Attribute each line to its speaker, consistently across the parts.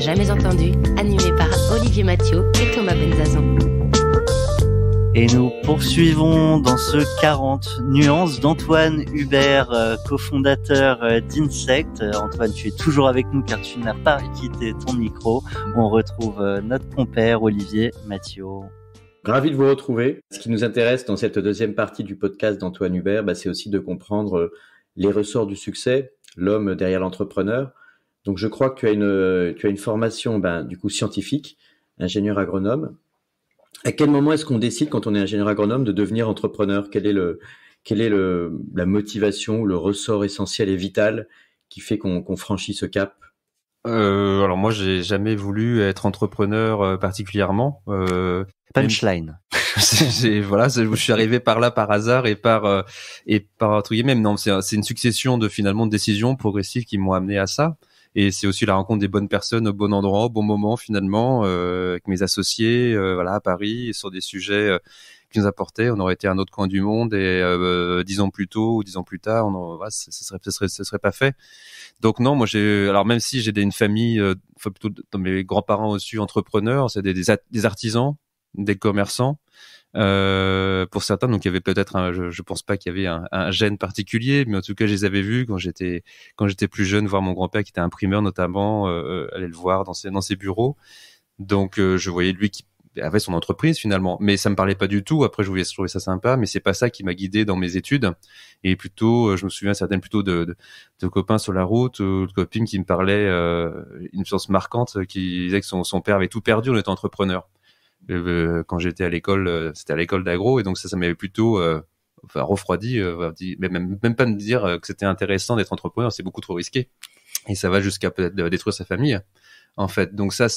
Speaker 1: jamais entendu, animé par Olivier Mathieu et Thomas Benzazon.
Speaker 2: Et nous poursuivons dans ce 40 nuances d'Antoine Hubert, cofondateur d'Insect. Antoine, tu es toujours avec nous car tu n'as pas quitté ton micro. On retrouve notre compère Olivier Mathieu.
Speaker 3: Ravi de vous retrouver. Ce qui nous intéresse dans cette deuxième partie du podcast d'Antoine Hubert, c'est aussi de comprendre les ressorts du succès, l'homme derrière l'entrepreneur. Donc je crois que tu as une formation du coup scientifique, ingénieur agronome. À quel moment est-ce qu'on décide, quand on est ingénieur agronome, de devenir entrepreneur ? Quelle est la motivation, le ressort essentiel et vital qui fait qu'on franchit ce cap ?
Speaker 4: Alors moi, j'ai jamais voulu être entrepreneur particulièrement.
Speaker 2: Punchline.
Speaker 4: Je suis arrivé par là par hasard et par entre guillemets. Non, c'est une succession de finalement de décisions progressives qui m'ont amené à ça. Et c'est aussi la rencontre des bonnes personnes au bon endroit, au bon moment finalement, avec mes associés, à Paris, sur des sujets qui nous apportaient. On aurait été à un autre coin du monde et 10 ans plus tôt ou 10 ans plus tard, ça serait pas fait. Donc non, moi alors même si j'ai une famille, plutôt dans mes grands-parents aussi entrepreneurs, c'est des artisans, des commerçants. Pour certains, donc il y avait peut-être je pense pas qu'il y avait un gène particulier, mais en tout cas je les avais vus quand j'étais plus jeune, voir mon grand-père qui était imprimeur notamment, aller le voir dans ses bureaux. Donc je voyais lui qui avait son entreprise finalement, mais ça me parlait pas du tout. Après je trouvais ça sympa, mais c'est pas ça qui m'a guidé dans mes études. Et plutôt je me souviens certaines plutôt de copains sur la route ou de copines qui me parlaient une chose marquante, qui disait que son père avait tout perdu en étant entrepreneur. Quand j'étais à l'école, c'était à l'école d'agro, et donc ça m'avait plutôt refroidi, mais même pas me dire que c'était intéressant d'être entrepreneur, c'est beaucoup trop risqué, et ça va jusqu'à peut-être détruire sa famille en fait. Donc ça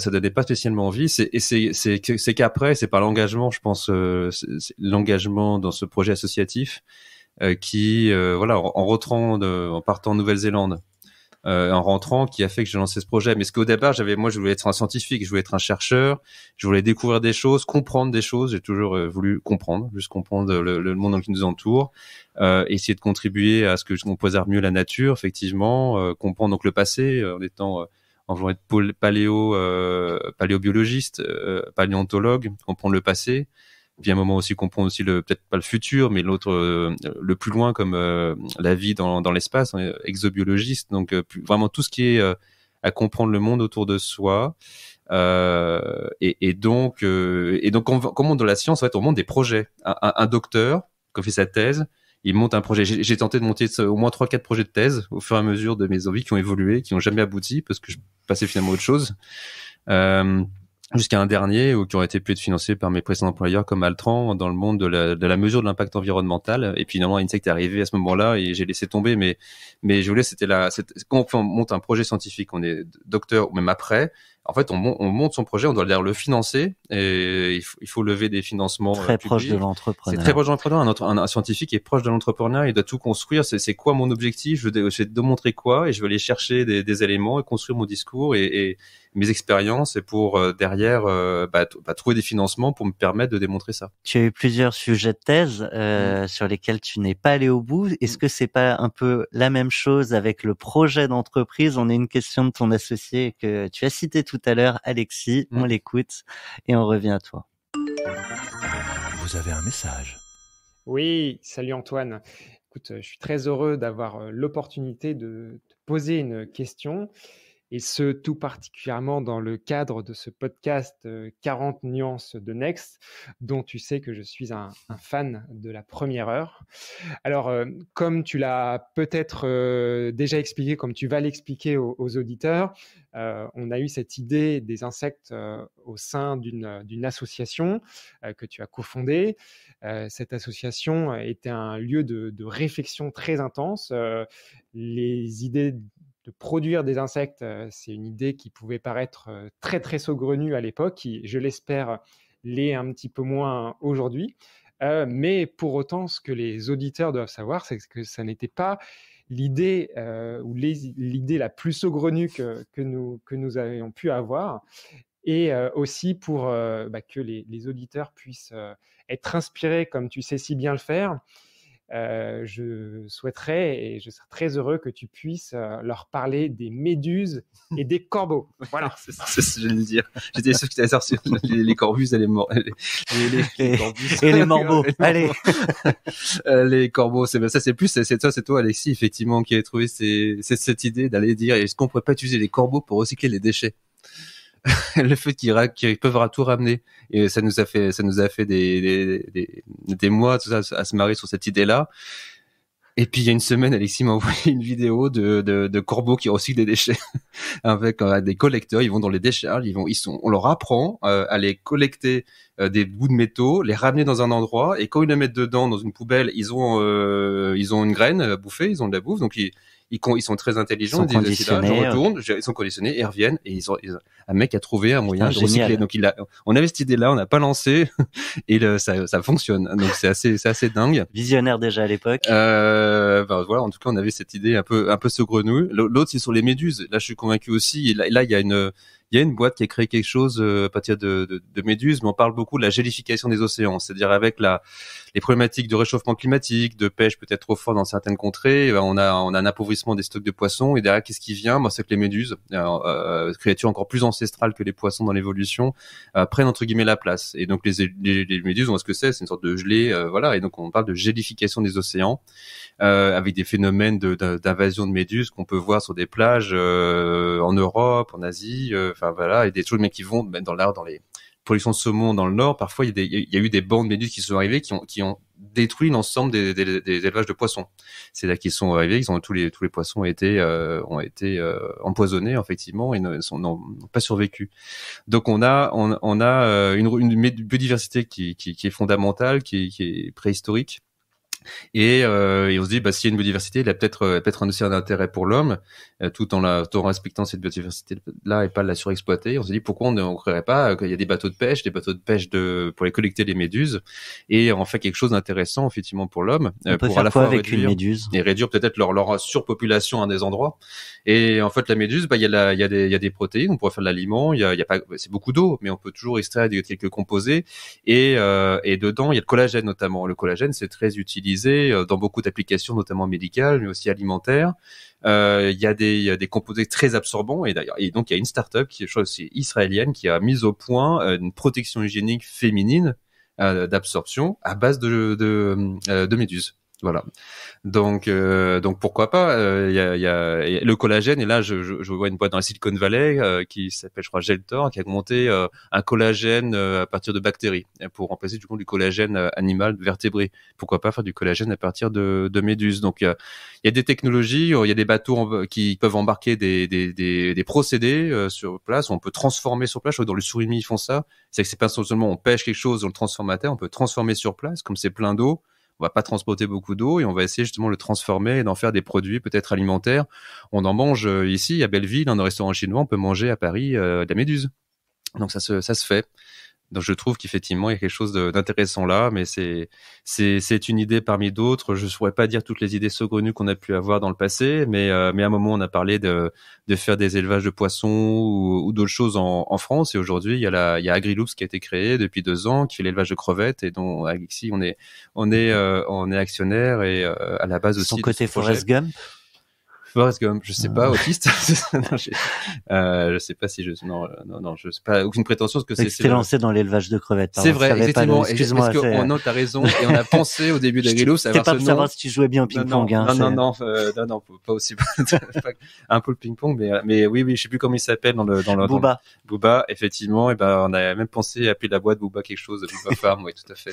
Speaker 4: donnait pas spécialement envie. C'est qu'après, c'est par l'engagement, je pense, c'est l'engagement dans ce projet associatif en partant en Nouvelle-Zélande, en rentrant, qui a fait que j'ai lancé ce projet. Mais ce qu'au départ, je voulais être un scientifique, je voulais être un chercheur, je voulais découvrir des choses, comprendre des choses. J'ai toujours voulu comprendre le monde qui nous entoure, essayer de contribuer à ce qu'on préserve mieux la nature, effectivement, comprendre donc le passé, en voulant être paléobiologiste, paléontologue, comprendre le passé. Puis à un moment aussi comprendre aussi peut-être pas le futur, mais l'autre, le plus loin, comme la vie dans l'espace, exobiologiste. Donc vraiment tout ce qui est à comprendre le monde autour de soi. Et donc comme on dans la science, en fait, on monte des projets. Un docteur qui fait sa thèse, il monte un projet. J'ai tenté de monter au moins 3-4 projets de thèse au fur et à mesure de mes envies qui ont évolué, qui n'ont jamais abouti parce que je passais finalement à autre chose. Jusqu'à un dernier qui aurait été pu être financé par mes précédents employeurs comme Altran dans le monde de la mesure de l'impact environnemental. Et puis finalement, Insect est arrivé à ce moment-là et j'ai laissé tomber. Mais je voulais, quand on monte un projet scientifique, on est docteur ou même après. En fait, on monte son projet, on doit le financer et il faut lever des financements
Speaker 2: très
Speaker 4: publics.
Speaker 2: Proche de l'entrepreneur.
Speaker 4: C'est très proche de l'entrepreneur. Un scientifique est proche de l'entrepreneur, il doit tout construire. C'est quoi mon objectif ? Je vais démontrer quoi ? Et je vais aller chercher des éléments et construire mon discours et mes expériences, et pour derrière trouver des financements pour me permettre de démontrer ça.
Speaker 2: Tu as eu plusieurs sujets de thèse sur lesquels tu n'es pas allé au bout. Est-ce que c'est pas un peu la même chose avec le projet d'entreprise ? On a une question de ton associé que tu as cité tout à l'heure, Alexis. On l'écoute et on revient à toi.
Speaker 5: Vous avez un message.
Speaker 6: Oui, salut Antoine. Écoute, je suis très heureux d'avoir l'opportunité de te poser une question, et ce, tout particulièrement dans le cadre de ce podcast 40 nuances de Next, dont tu sais que je suis un fan de la première heure. Alors, comme tu l'as peut-être déjà expliqué, comme tu vas l'expliquer aux auditeurs, on a eu cette idée des insectes au sein d'une association que tu as cofondée. Cette association était un lieu de réflexion très intense. Les idées de produire des insectes, c'est une idée qui pouvait paraître très très saugrenue à l'époque, qui, je l'espère, l'est un petit peu moins aujourd'hui. Mais pour autant, ce que les auditeurs doivent savoir, c'est que ça n'était pas l'idée l'idée la plus saugrenue que nous avions pu avoir. Et aussi pour que les auditeurs puissent être inspirés, comme tu sais si bien le faire, je souhaiterais et je serais très heureux que tu puisses leur parler des méduses et des corbeaux. Voilà.
Speaker 4: C'est ce que j'allais le dire. J'étais sûr que tu allais sortir les corbuses et les corbuses.
Speaker 2: Et les morbeaux. Allez.
Speaker 4: Les corbeaux, c'est toi, Alexis, effectivement, qui a trouvé cette idée d'aller dire, est-ce qu'on pourrait pas utiliser les corbeaux pour recycler les déchets? Le fait qu'ils peuvent tout ramener, et ça nous a fait des mois tout ça à se marrer sur cette idée-là. Et puis il y a une semaine, Alexis m'a envoyé une vidéo de corbeaux qui recyclent des déchets avec des collecteurs. Ils vont dans les décharges, on leur apprend à les collecter des bouts de métaux, les ramener dans un endroit, et quand ils les mettent dedans dans une poubelle, ils ont une graine à bouffer, ils ont de la bouffe, donc ils sont très intelligents,
Speaker 2: ils sont conditionnés,
Speaker 4: je retourne, ils sont conditionnés, ils reviennent, et un mec a trouvé un moyen de recycler. Donc on avait cette idée-là, on n'a pas lancé, et ça fonctionne. Donc c'est assez dingue.
Speaker 2: Visionnaire déjà à l'époque.
Speaker 4: Voilà, en tout cas, on avait cette idée un peu saugrenue. L'autre, c'est sur les méduses. Là, je suis convaincu aussi. Et là, il y a une boîte qui a créé quelque chose à partir de méduses, mais on parle beaucoup de la gélification des océans, c'est-à-dire avec les problématiques de réchauffement climatique, de pêche peut-être trop fort dans certaines contrées, on a un appauvrissement des stocks de poissons, et derrière, qu'est-ce qui vient? C'est que les méduses, créatures encore plus ancestrales que les poissons dans l'évolution, prennent entre guillemets la place. Et donc les méduses, on voit ce que c'est une sorte de gelée, voilà. Et donc on parle de gélification des océans, avec des phénomènes d'invasion de méduses qu'on peut voir sur des plages en Europe, en Asie, voilà, et des choses mais qui vont dans les productions de saumon dans le nord. Parfois il y a eu des bancs de méduses qui sont arrivés qui ont détruit l'ensemble des élevages de poissons. C'est là qu'ils sont arrivés, tous les poissons ont été empoisonnés effectivement et n'ont pas survécu. Donc on a une biodiversité qui est fondamentale, qui est préhistorique. Et on se dit, s'il y a une biodiversité, il y a peut-être un aussi un intérêt pour l'homme, tout en respectant cette biodiversité-là et pas la surexploiter. On se dit, pourquoi on ne créerait pas qu'il y a des bateaux de pêche pour les collecter les méduses, et en fait quelque chose d'intéressant effectivement pour l'homme.
Speaker 2: On peut
Speaker 4: pour
Speaker 2: faire
Speaker 4: à la
Speaker 2: quoi
Speaker 4: fois
Speaker 2: avec une méduse?
Speaker 4: Et réduire peut-être leur surpopulation à des endroits. Et en fait, la méduse, il y a des protéines, on pourrait faire de l'aliment, c'est beaucoup d'eau, mais on peut toujours extraire quelques composés, et dedans, il y a le collagène notamment. Le collagène, c'est très utilisé dans beaucoup d'applications, notamment médicales, mais aussi alimentaires. Il y a des composés très absorbants, et donc il y a une start-up qui est israélienne qui a mis au point une protection hygiénique féminine d'absorption à base de méduses. Voilà. Donc pourquoi pas. Il y a le collagène, et là je vois une boîte dans la Silicon Valley qui s'appelle, je crois, Geltor, qui a monté un collagène à partir de bactéries pour remplacer du coup du collagène animal vertébré. Pourquoi pas faire du collagène à partir de méduses. Donc il y a des technologies, il y a des bateaux qui peuvent embarquer des procédés sur place, on peut transformer sur place. Je vois dans le surimi ils font ça. C'est que c'est pas seulement on pêche quelque chose dans le transformateur, on peut transformer sur place, comme c'est plein d'eau. On va pas transporter beaucoup d'eau, et on va essayer justement de le transformer et d'en faire des produits peut-être alimentaires. On en mange ici à Belleville, dans un restaurant chinois, on peut manger à Paris de la méduse. Donc ça se fait. Donc je trouve qu'effectivement il y a quelque chose d'intéressant là, mais c'est une idée parmi d'autres. Je ne saurais pas dire toutes les idées saugrenues qu'on a pu avoir dans le passé, mais à un moment on a parlé de faire des élevages de poissons ou d'autres choses en France, et aujourd'hui il y a Agriloops qui a été créé depuis 2 ans, qui fait l'élevage de crevettes, et dont Alexis on est actionnaire, et à la base aussi.
Speaker 2: Son côté Forrest Gump.
Speaker 4: Forrest Gump, je sais pas, autiste. Non, je sais pas si je sais pas, aucune prétention, parce que
Speaker 2: c'est lancé dans l'élevage de crevettes.
Speaker 4: C'est vrai, effectivement.
Speaker 2: Excuse-moi.
Speaker 4: Non, t'as raison. Et on a pensé au début d'Agriloops à avoir ce nom.
Speaker 2: C'était pas pour savoir si tu jouais bien au ping-pong.
Speaker 4: Non, pas aussi. Un peu le ping-pong, mais oui, je sais plus comment il s'appelle dans le. Booba, effectivement. Et on a même pensé à appeler la boîte Booba quelque chose, Booba Farm. Oui, tout à fait.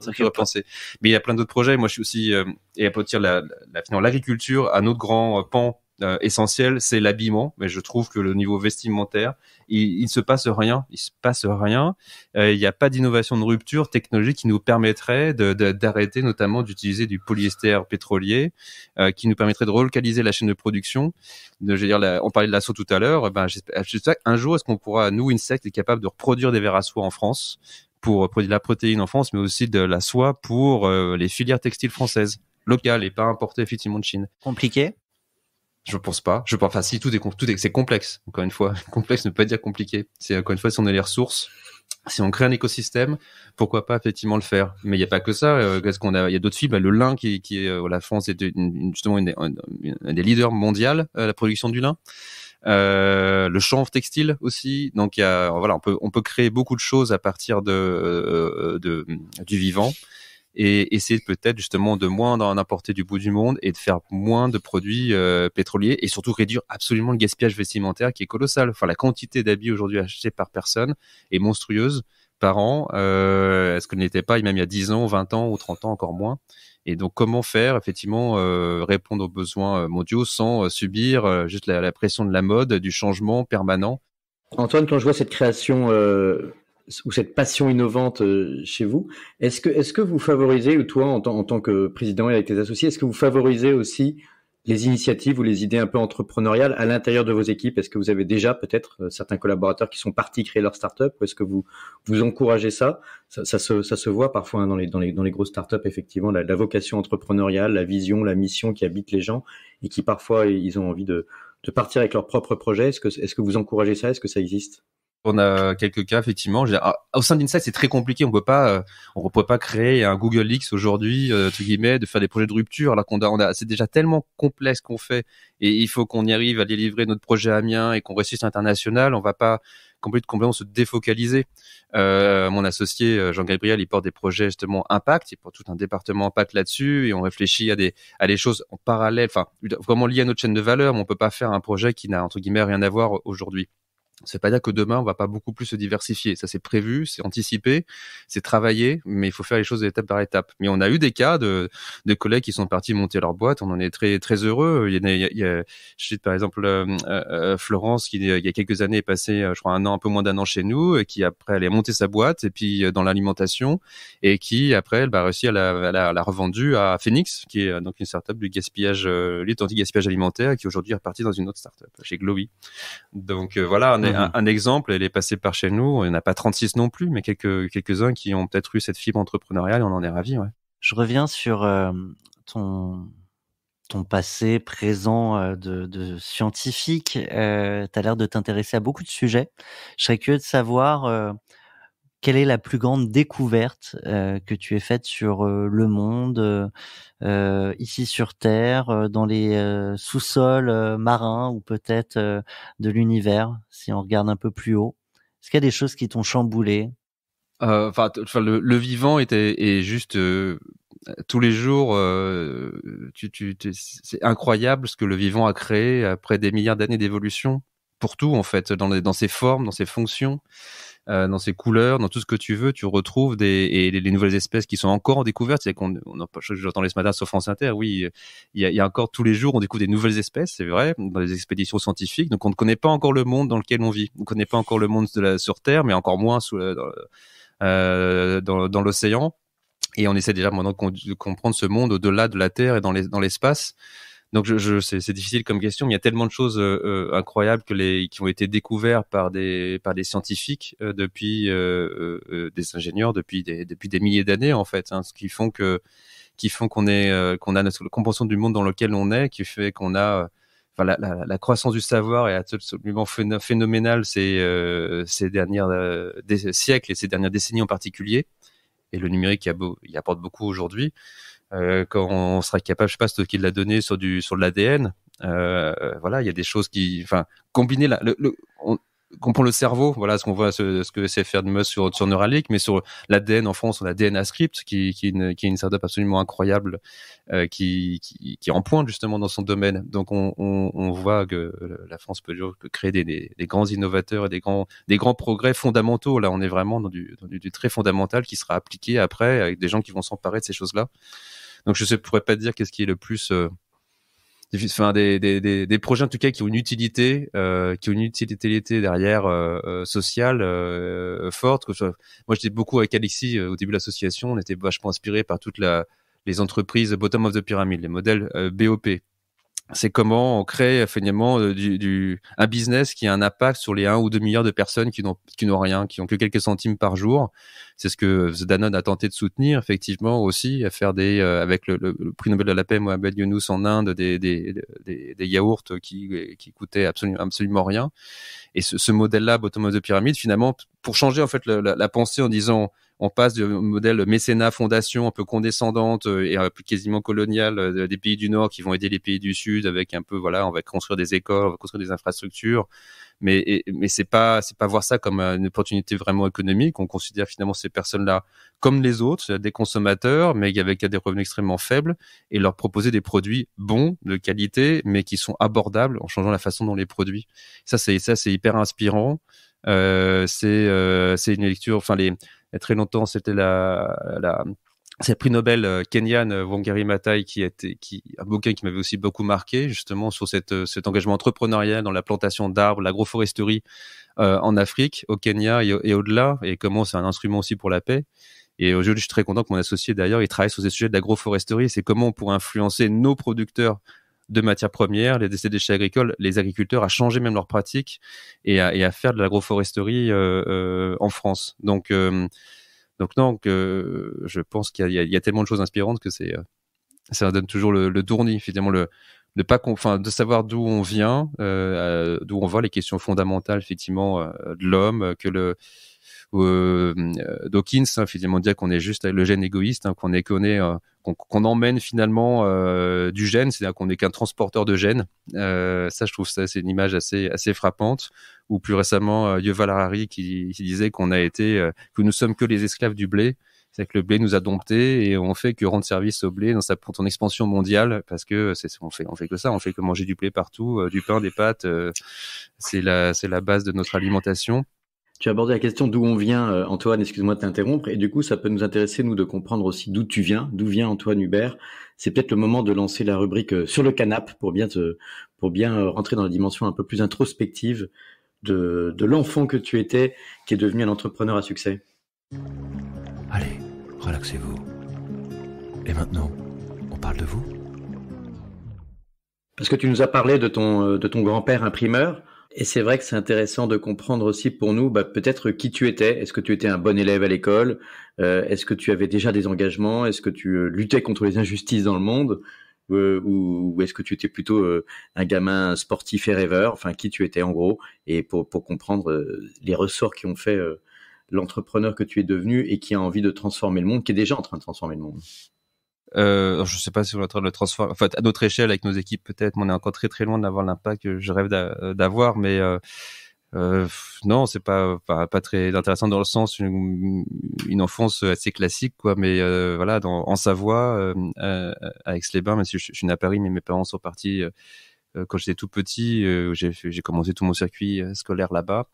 Speaker 4: Ça fait repenser. Mais il y a plein d'autres projets. Moi, je suis aussi, et à partir l'agriculture, un autre grand pan essentiel, c'est l'habillement. Mais je trouve que le niveau vestimentaire, il se passe rien. Il n'y a pas d'innovation de rupture technologique qui nous permettrait d'arrêter notamment d'utiliser du polyester pétrolier, qui nous permettrait de relocaliser la chaîne de production. On parlait de la soie tout à l'heure. J'espère qu'un jour, est-ce qu'on pourra, nous, Insect, être capable de reproduire des vers à soie en France, pour produire de la protéine en France, mais aussi de la soie pour les filières textiles françaises, locales, et pas importées effectivement de Chine.
Speaker 2: Compliqué?
Speaker 4: Je pense pas. Enfin, si c'est complexe. Encore une fois, complexe ne veut pas dire compliqué. C'est encore une fois, si on a les ressources, si on crée un écosystème, pourquoi pas effectivement le faire. Mais il y a pas que ça. Qu'est-ce qu'on a? Il y a d'autres fibres. Le lin qui est la France est justement un des leaders mondiaux à la production du lin. Le chanvre textile aussi. Donc voilà, on peut créer beaucoup de choses à partir du vivant. Et essayer peut-être justement de moins en importer du bout du monde et de faire moins de produits pétroliers et surtout réduire absolument le gaspillage vestimentaire qui est colossal. Enfin, la quantité d'habits aujourd'hui achetés par personne est monstrueuse par an. Est-ce qu'elle n'était pas même il y a 10 ans, 20 ans ou 30 ans encore moins? Et donc, comment faire effectivement répondre aux besoins mondiaux sans subir juste la pression de la mode, du changement permanent?
Speaker 3: Antoine, quand je vois cette création ou cette passion innovante chez vous, est-ce que vous favorisez, ou toi en tant que président et avec tes associés, est-ce que vous favorisez aussi les initiatives ou les idées un peu entrepreneuriales à l'intérieur de vos équipes? Est-ce que vous avez déjà peut-être certains collaborateurs qui sont partis créer leur start-up, ou est-ce que vous encouragez ça? Ça se voit parfois dans les grosses start-up, effectivement, la vocation entrepreneuriale, la vision, la mission qui habite les gens et qui parfois ils ont envie de partir avec leur propre projet. Est-ce que vous encouragez ça? Est-ce que ça existe?
Speaker 4: On a quelques cas effectivement. Au sein d'Insight, c'est très compliqué. On peut pas créer un Google X aujourd'hui, entre guillemets, de faire des projets de rupture, alors c'est déjà tellement complexe qu'on fait, et il faut qu'on y arrive à délivrer notre projet à Amiens et qu'on réussisse à l'international. On va pas complètement se défocaliser. Mon associé Jean-Gabriel, il porte des projets justement impact, il porte tout un département impact là-dessus, et on réfléchit à des choses en parallèle, enfin vraiment liées à notre chaîne de valeur, mais on peut pas faire un projet qui n'a entre guillemets rien à voir aujourd'hui. Ça veut pas dire que demain on va pas beaucoup plus se diversifier. Ça c'est prévu, c'est anticipé, c'est travaillé, mais il faut faire les choses étape par étape. Mais on a eu des cas de collègues qui sont partis monter leur boîte. On en est très très heureux. Il y a je cite par exemple Florence qui il y a quelques années est passée, je crois un peu moins d'1 an chez nous, et qui après elle a monté sa boîte et puis dans l'alimentation, et qui après elle a réussi à la revendue à Phoenix, qui est donc une startup du gaspillage, lutte anti-gaspillage alimentaire, qui aujourd'hui est repartie dans une autre startup chez Glowy. Donc voilà, un exemple, elle est passée par chez nous. Il n'y en a pas 36 non plus, mais quelques-uns qui ont peut-être eu cette fibre entrepreneuriale, et on en est ravis. Ouais.
Speaker 2: Je reviens sur ton passé, présent de scientifique. Tu as l'air de t'intéresser à beaucoup de sujets. Je serais curieux de savoir quelle est la plus grande découverte que tu aies faite sur le monde, ici sur Terre, dans les sous-sols marins, ou peut-être de l'univers, si on regarde un peu plus haut? Est-ce qu'il y a des choses qui t'ont chamboulé?
Speaker 4: Enfin, le vivant est juste tous les jours. C'est incroyable ce que le vivant a créé après des milliards d'années d'évolution, pour tout en fait, dans ses formes, dans ses fonctions. Dans ses couleurs, dans tout ce que tu veux, tu retrouves les nouvelles espèces qui sont encore en découverte. C'est j'entendais ce matin sur France Inter, oui, il y a encore tous les jours, on découvre des nouvelles espèces, c'est vrai, dans les expéditions scientifiques. Donc on ne connaît pas encore le monde dans lequel on vit. On ne connaît pas encore le monde sur Terre, mais encore moins dans l'océan. Et on essaie déjà maintenant de comprendre ce monde au-delà de la Terre et dans l'espace. Donc c'est difficile comme question, mais il y a tellement de choses incroyables qui ont été découvertes par des scientifiques depuis des ingénieurs depuis des milliers d'années en fait, hein, ce qui font qu'on a notre compréhension du monde dans lequel on est, qui fait qu'on a la croissance du savoir est absolument phénoménale ces dernières des siècles et ces dernières décennies en particulier, et le numérique y apporte beaucoup aujourd'hui. Quand on sera capable, je sais pas, stocker de la donnée sur de l'ADN, voilà, il y a des choses combiner qu'on prend le cerveau, voilà, ce qu'on voit, ce que c'est faire de Musk sur Neuralink, mais sur l'ADN en France, on a DNA Script, qui est une startup absolument incroyable, qui est en pointe justement dans son domaine. Donc on voit que la France peut créer des grands innovateurs et des grands progrès fondamentaux. Là, on est vraiment dans du très fondamental qui sera appliqué après avec des gens qui vont s'emparer de ces choses-là. Donc je pourrais pas te dire qu'est-ce qui est le plus des projets en tout cas qui ont une utilité derrière sociale forte. Moi j'étais beaucoup avec Alexis au début de l'association, on était vachement inspiré par toutes les entreprises bottom of the pyramid, les modèles BOP. c'est comment on crée finalement un business qui a un impact sur les 1 ou 2 milliards de personnes qui n'ont rien, qui ont que quelques centimes par jour. C'est ce que Danone a tenté de soutenir, effectivement, aussi, à faire avec le prix Nobel de la paix, Mohamed Younous en Inde, des yaourts qui coûtaient absolument rien. Et ce modèle-là, bottom of the pyramide, finalement, pour changer, en fait, la pensée en disant, on passe du modèle mécénat fondation un peu condescendante et un peu quasiment coloniale des pays du Nord qui vont aider les pays du Sud avec un peu, voilà, on va construire des écoles, on va construire des infrastructures. Mais c'est pas voir ça comme une opportunité vraiment économique. On considère finalement ces personnes-là comme les autres, des consommateurs, mais avec des revenus extrêmement faibles, et leur proposer des produits bons, de qualité, mais qui sont abordables en changeant la façon dont on les produit. Ça c'est hyper inspirant. C'est une lecture. Enfin, il y a très longtemps, c'était c'est le prix Nobel Kenyan Wangari Maathai un bouquin qui m'avait aussi beaucoup marqué, justement sur cet engagement entrepreneurial dans la plantation d'arbres, l'agroforesterie en Afrique, au Kenya et au-delà, et comment c'est un instrument aussi pour la paix. Et aujourd'hui, je suis très content que mon associé, d'ailleurs, il travaille sur ces sujets de l'agroforesterie. C'est comment on pourrait influencer nos producteurs de matières premières, les déchets agricoles, les agriculteurs à changer même leurs pratiques et à faire de l'agroforesterie en France. Donc non, je pense qu'il y a tellement de choses inspirantes que ça donne toujours le tournis, finalement, de savoir d'où on vient, d'où on va, les questions fondamentales, effectivement, de l'homme, Dawkins, hein, finalement, dire qu'on est juste le gène égoïste, hein, qu'on emmène finalement du gène, c'est-à-dire qu'on n'est qu'un transporteur de gènes. Ça, je trouve ça, c'est une image assez frappante. Ou plus récemment, Yuval Harari qui disait que nous sommes que les esclaves du blé. C'est que le blé nous a domptés et on fait que rendre service au blé dans son expansion mondiale, parce que on fait que ça, on fait que manger du blé partout, du pain, des pâtes, c'est la base de notre alimentation.
Speaker 3: Tu as abordé la question d'où on vient, Antoine, excuse-moi de t'interrompre, et du coup, ça peut nous intéresser, nous, de comprendre aussi d'où tu viens, d'où vient Antoine Hubert. C'est peut-être le moment de lancer la rubrique sur le canapé pour bien rentrer dans la dimension un peu plus introspective de l'enfant que tu étais, qui est devenu un entrepreneur à succès.
Speaker 5: Allez, relaxez-vous. Et maintenant, on parle de vous ?
Speaker 3: Parce que tu nous as parlé de ton grand-père imprimeur. Et c'est vrai que c'est intéressant de comprendre aussi pour nous, peut-être qui tu étais. Est-ce que tu étais un bon élève à l'école ? Est-ce que tu avais déjà des engagements ? Est-ce que tu luttais contre les injustices dans le monde ? Ou est-ce que tu étais plutôt un gamin sportif et rêveur ? Enfin, qui tu étais en gros ? Et pour comprendre les ressorts qui ont fait l'entrepreneur que tu es devenu et qui a envie de transformer le monde, qui est déjà en train de transformer le monde.
Speaker 4: Je sais pas si on est en train de le transformer. En fait, à notre échelle, avec nos équipes, peut-être, mais on est encore très très loin d'avoir l'impact que je rêve d'avoir. Mais non, c'est pas très intéressant dans le sens une enfance assez classique, quoi. Mais voilà, en Savoie, à Aix-les-Bains, même si je suis né à Paris, mais mes parents sont partis quand j'étais tout petit. J'ai commencé tout mon circuit scolaire là-bas.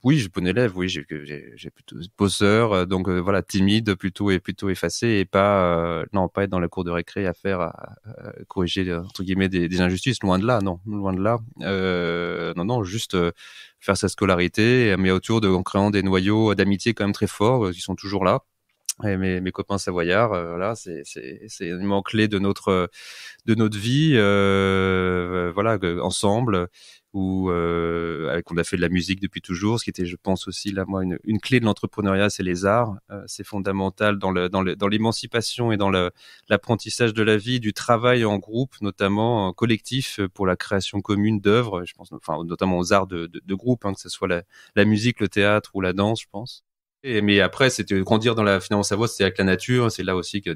Speaker 4: Oui, j'ai bon élève, oui, j'ai plutôt bosseur, donc voilà, timide, plutôt effacé, et pas être dans la cour de récré à corriger entre guillemets des injustices, loin de là, non, juste faire sa scolarité, mais en créant des noyaux d'amitié quand même très forts qui sont toujours là. Et mes copains savoyards, voilà, c'est un élément clé de notre vie, voilà, ensemble. On a fait de la musique depuis toujours, ce qui était, je pense aussi là, moi, une clé de l'entrepreneuriat, c'est les arts. C'est fondamental dans l'émancipation et dans l'apprentissage de la vie, du travail en groupe, notamment collectif, pour la création commune d'œuvres. Je pense, enfin, notamment aux arts de groupe, hein, que ce soit la musique, le théâtre ou la danse, je pense. Mais après, c'était grandir finalement Savoie, c'était avec la nature. C'est là aussi que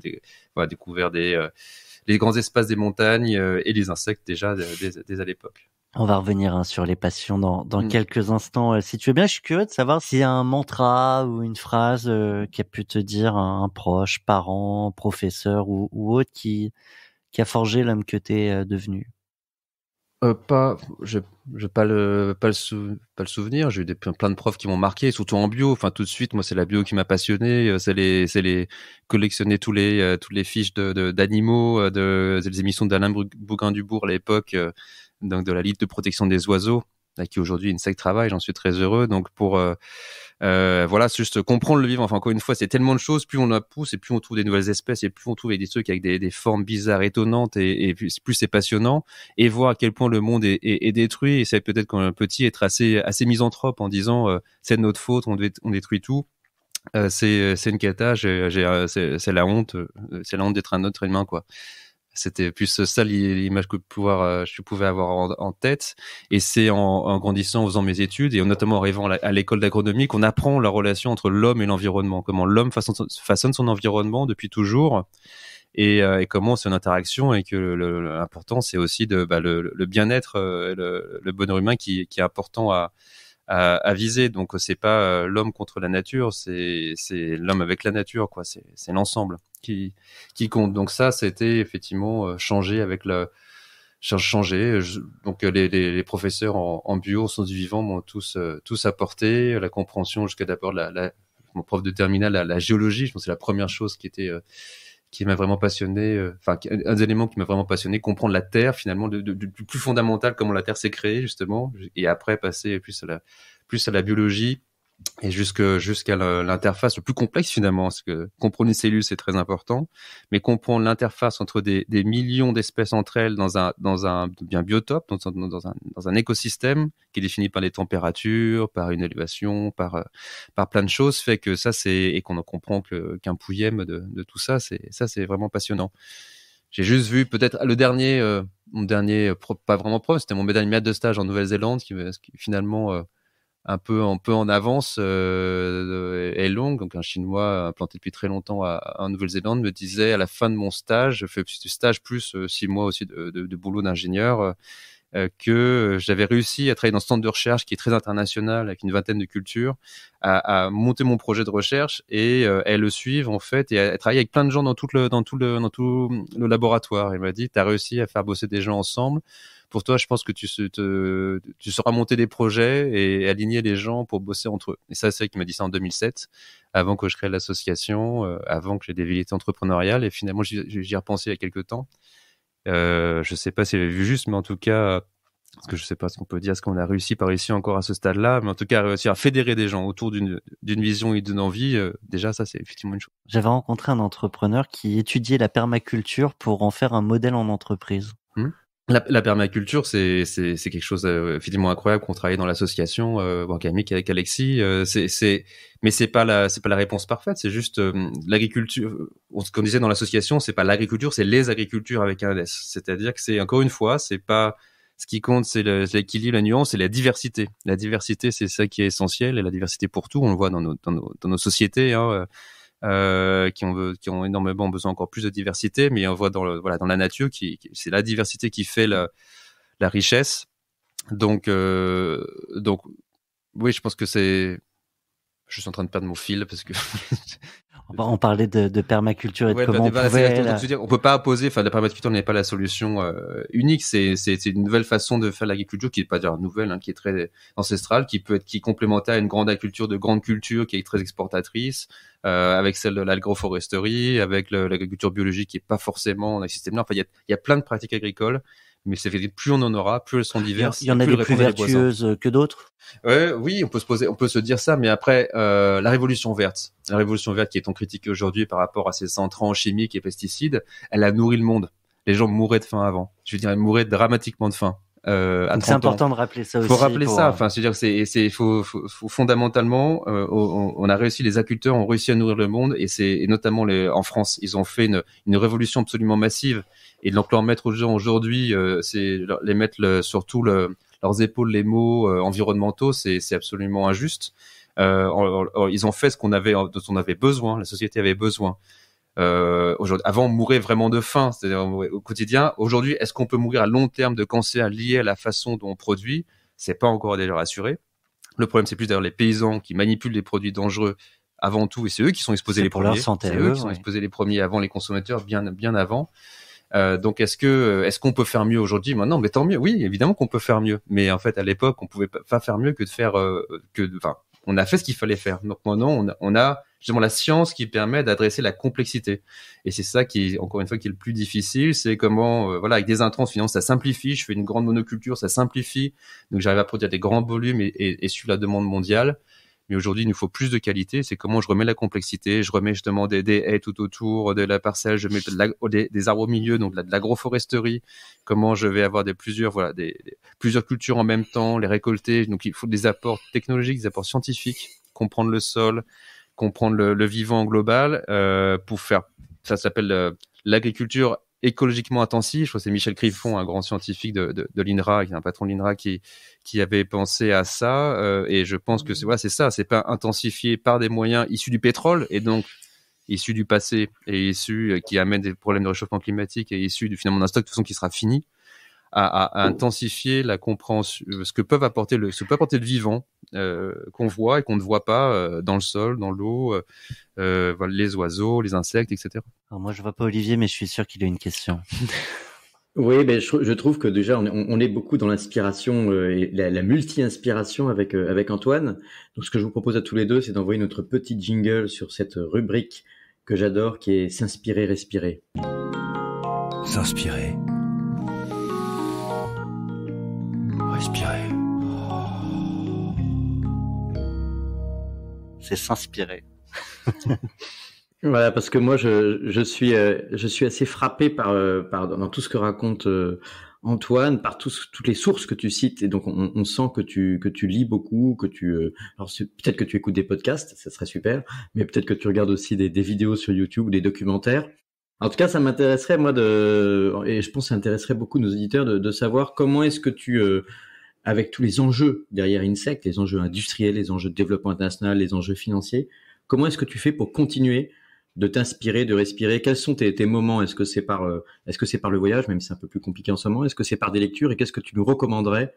Speaker 4: découvert les grands espaces des montagnes et les insectes déjà dès à l'époque.
Speaker 2: On va revenir sur les passions dans quelques instants. Si tu veux bien, je suis curieux de savoir s'il y a un mantra ou une phrase qui a pu te dire un proche, parent, professeur ou autre qui a forgé l'homme que t'es devenu.
Speaker 4: Je pas le souvenir. J'ai eu plein de profs qui m'ont marqué, surtout en bio. Enfin, tout de suite, moi, c'est la bio qui m'a passionné. C'est les collectionner toutes les fiches d'animaux, des émissions d'Alain Bougain-Dubourg à l'époque, donc de la Ligue de protection des oiseaux, avec qui aujourd'hui Insect travaille. J'en suis très heureux. Donc pour Voilà, c'est juste comprendre le vivant. Enfin, encore une fois, c'est tellement de choses, plus on la pousse et plus on trouve des nouvelles espèces et plus on trouve des trucs avec des formes bizarres, étonnantes et plus c'est passionnant. Et voir à quel point le monde est détruit. Et c'est peut-être quand on est petit être assez misanthrope en disant c'est de notre faute, on détruit tout. C'est une cata, c'est la honte, d'être un autre humain, quoi. C'était plus ça l'image que je pouvais avoir en tête. Et c'est en grandissant, en faisant mes études et notamment en arrivant à l'école d'agronomie qu'on apprend la relation entre l'homme et l'environnement, comment l'homme façonne son environnement depuis toujours et comment c'est une interaction et que l'important c'est aussi le bien-être, le bonheur humain qui est important à viser. Donc c'est pas l'homme contre la nature, c'est l'homme avec la nature, quoi. C'est l'ensemble qui compte. Donc ça, c'était effectivement changé avec donc les professeurs en bio, en sciences du vivant m'ont tous apporté la compréhension jusqu'à d'abord mon prof de terminale, la géologie. Je pense que c'est la première chose qui m'a vraiment passionné, un des éléments qui m'a vraiment passionné, comprendre la Terre finalement, du plus fondamental, comment la Terre s'est créée justement, et après passer plus à la biologie et jusqu'à l'interface le plus complexe finalement, parce que comprendre une cellule c'est très important, mais comprendre l'interface entre des millions d'espèces entre elles dans un biotope, dans un écosystème qui est défini par les températures, par une élévation, par plein de choses, fait que ça et qu'on en comprend qu'un pouillème de tout ça, c'est vraiment passionnant. J'ai juste vu peut-être mon dernier pas vraiment prof, c'était mon maître de stage en Nouvelle-Zélande qui finalement un peu en avance est longue. Donc un Chinois implanté depuis très longtemps en Nouvelle-Zélande me disait à la fin de mon stage, je fais du stage plus 6 mois aussi de boulot d'ingénieur, que j'avais réussi à travailler dans ce centre de recherche qui est très international avec une vingtaine de cultures, à monter mon projet de recherche et elles le suivent en fait et à travailler avec plein de gens dans tout le laboratoire. Il m'a dit, t'as réussi à faire bosser des gens ensemble. Pour toi, je pense que tu sauras monter des projets et aligner les gens pour bosser entre eux. Et ça, c'est vrai qu'il m'a dit ça en 2007, avant que je crée l'association, avant que j'ai des velléités entrepreneuriales. Et finalement, j'y ai repensé il y a quelques temps. Je sais pas si j'avais vu juste, mais en tout cas, parce que je sais pas ce qu'on peut dire, ce qu'on a réussi par ici encore à ce stade-là, mais en tout cas, réussir à fédérer des gens autour d'une vision et d'une envie, déjà, ça, c'est effectivement une chose.
Speaker 2: J'avais rencontré un entrepreneur qui étudiait la permaculture pour en faire un modèle en entreprise.
Speaker 4: La permaculture, c'est quelque chose effectivement incroyable qu'on travaille dans l'association organique avec Alexis. Mais c'est pas la réponse parfaite. C'est juste l'agriculture. Ce qu'on disait dans l'association, c'est pas l'agriculture, c'est les agricultures avec un S. C'est-à-dire que c'est encore une fois, c'est pas ce qui compte, c'est l'équilibre, la nuance et la diversité. La diversité, c'est ça qui est essentiel et la diversité pour tout. On le voit dans nos sociétés. Qui ont énormément besoin encore plus de diversité, mais on voit dans la nature c'est la diversité qui fait la richesse. Donc oui, je pense que je suis en train de perdre mon fil parce que
Speaker 2: on parlait de permaculture et de comment on pouvait...
Speaker 4: On peut pas opposer, la permaculture n'est pas la solution unique, c'est une nouvelle façon de faire l'agriculture qui est pas dire nouvelle, qui est très ancestrale, qui est complémentaire à une grande agriculture de grande culture qui est très exportatrice, avec celle de l'agroforesterie, avec l'agriculture biologique qui est pas forcément un système là. Enfin, il y a plein de pratiques agricoles, mais c'est fait plus on en aura, plus elles sont diverses.
Speaker 2: Il y en a des plus vertueuses que d'autres.
Speaker 4: Oui, on peut se dire ça, mais après la révolution verte qui est en critique aujourd'hui par rapport à ces intrants chimiques et pesticides, elle a nourri le monde. Les gens mouraient de faim avant. Je veux dire, ils mouraient dramatiquement de faim.
Speaker 2: Donc c'est important de rappeler ça aussi.
Speaker 4: Faut rappeler ça. Enfin, c'est-à-dire que faut fondamentalement, on a réussi, les agriculteurs ont réussi à nourrir le monde et notamment en France, ils ont fait une révolution absolument massive. Et donc leur mettre aux gens aujourd'hui, c'est les mettre sur leurs épaules les maux environnementaux, c'est absolument injuste. Ils ont fait dont on avait besoin, la société avait besoin. Avant, on mourait vraiment de faim, c'est-à-dire au quotidien. Aujourd'hui, est-ce qu'on peut mourir à long terme de cancer lié à la façon dont on produit? C'est pas encore déjà rassuré. Le problème, c'est plus d'ailleurs les paysans qui manipulent les produits dangereux avant tout, et c'est eux qui sont exposés les premiers.
Speaker 2: Leur santé,
Speaker 4: c'est eux qui sont exposés les premiers avant les consommateurs, bien avant. Donc est-ce qu'on peut faire mieux aujourd'hui? Maintenant, mais tant mieux. Oui, évidemment qu'on peut faire mieux. Mais en fait, à l'époque, on pouvait pas faire mieux que de faire on a fait ce qu'il fallait faire. Donc maintenant, on a justement la science qui permet d'adresser la complexité. Et c'est ça qui, encore une fois, qui est le plus difficile, c'est comment, avec des intrants, finalement, ça simplifie. Je fais une grande monoculture, ça simplifie. Donc j'arrive à produire des grands volumes et suivre la demande mondiale. Mais aujourd'hui, il nous faut plus de qualité. C'est comment je remets la complexité. Je remets justement des haies tout autour de la parcelle. Je mets des arbres au milieu, donc de l'agroforesterie. Comment je vais avoir plusieurs cultures en même temps, les récolter. Donc, il faut des apports technologiques, des apports scientifiques, comprendre le sol, comprendre le vivant global, pour faire, ça s'appelle l'agriculture écologiquement intensive. Je crois que c'est Michel Griffon, un grand scientifique de l'INRA, qui est un patron de l'INRA, qui avait pensé à ça. Et je pense que c'est ça. C'est pas intensifié par des moyens issus du pétrole et donc issus du passé et issus qui amènent des problèmes de réchauffement climatique et issus finalement d'un stock de toute façon qui sera fini. À intensifier la compréhension, ce que peut apporter le vivant, qu'on voit et qu'on ne voit pas dans le sol, dans l'eau, les oiseaux, les insectes, etc.
Speaker 2: Alors moi, je vois pas Olivier, mais je suis sûr qu'il a une question.
Speaker 3: Oui, ben je trouve que déjà on est beaucoup dans l'inspiration et la multi-inspiration avec Antoine. Donc ce que je vous propose à tous les deux, c'est d'envoyer notre petit jingle sur cette rubrique que j'adore, qui est s'inspirer, respirer.
Speaker 5: S'inspirer. Respirer.
Speaker 2: C'est s'inspirer.
Speaker 3: Voilà, parce que moi je suis assez frappé par dans tout ce que raconte Antoine, par toutes les sources que tu cites, et donc on sent que tu lis beaucoup, alors peut-être que tu écoutes des podcasts, ça serait super, mais peut-être que tu regardes aussi des vidéos sur YouTube ou des documentaires. En tout cas, ça m'intéresserait moi et je pense que ça intéresserait beaucoup nos auditeurs de savoir comment est-ce que tu avec tous les enjeux derrière Insect, les enjeux industriels, les enjeux de développement international, les enjeux financiers, comment est-ce que tu fais pour continuer de t'inspirer, de respirer? Quels sont tes moments? Est-ce que c'est par le voyage, même si c'est un peu plus compliqué en ce moment? Est-ce que c'est par des lectures? Et qu'est-ce que tu nous recommanderais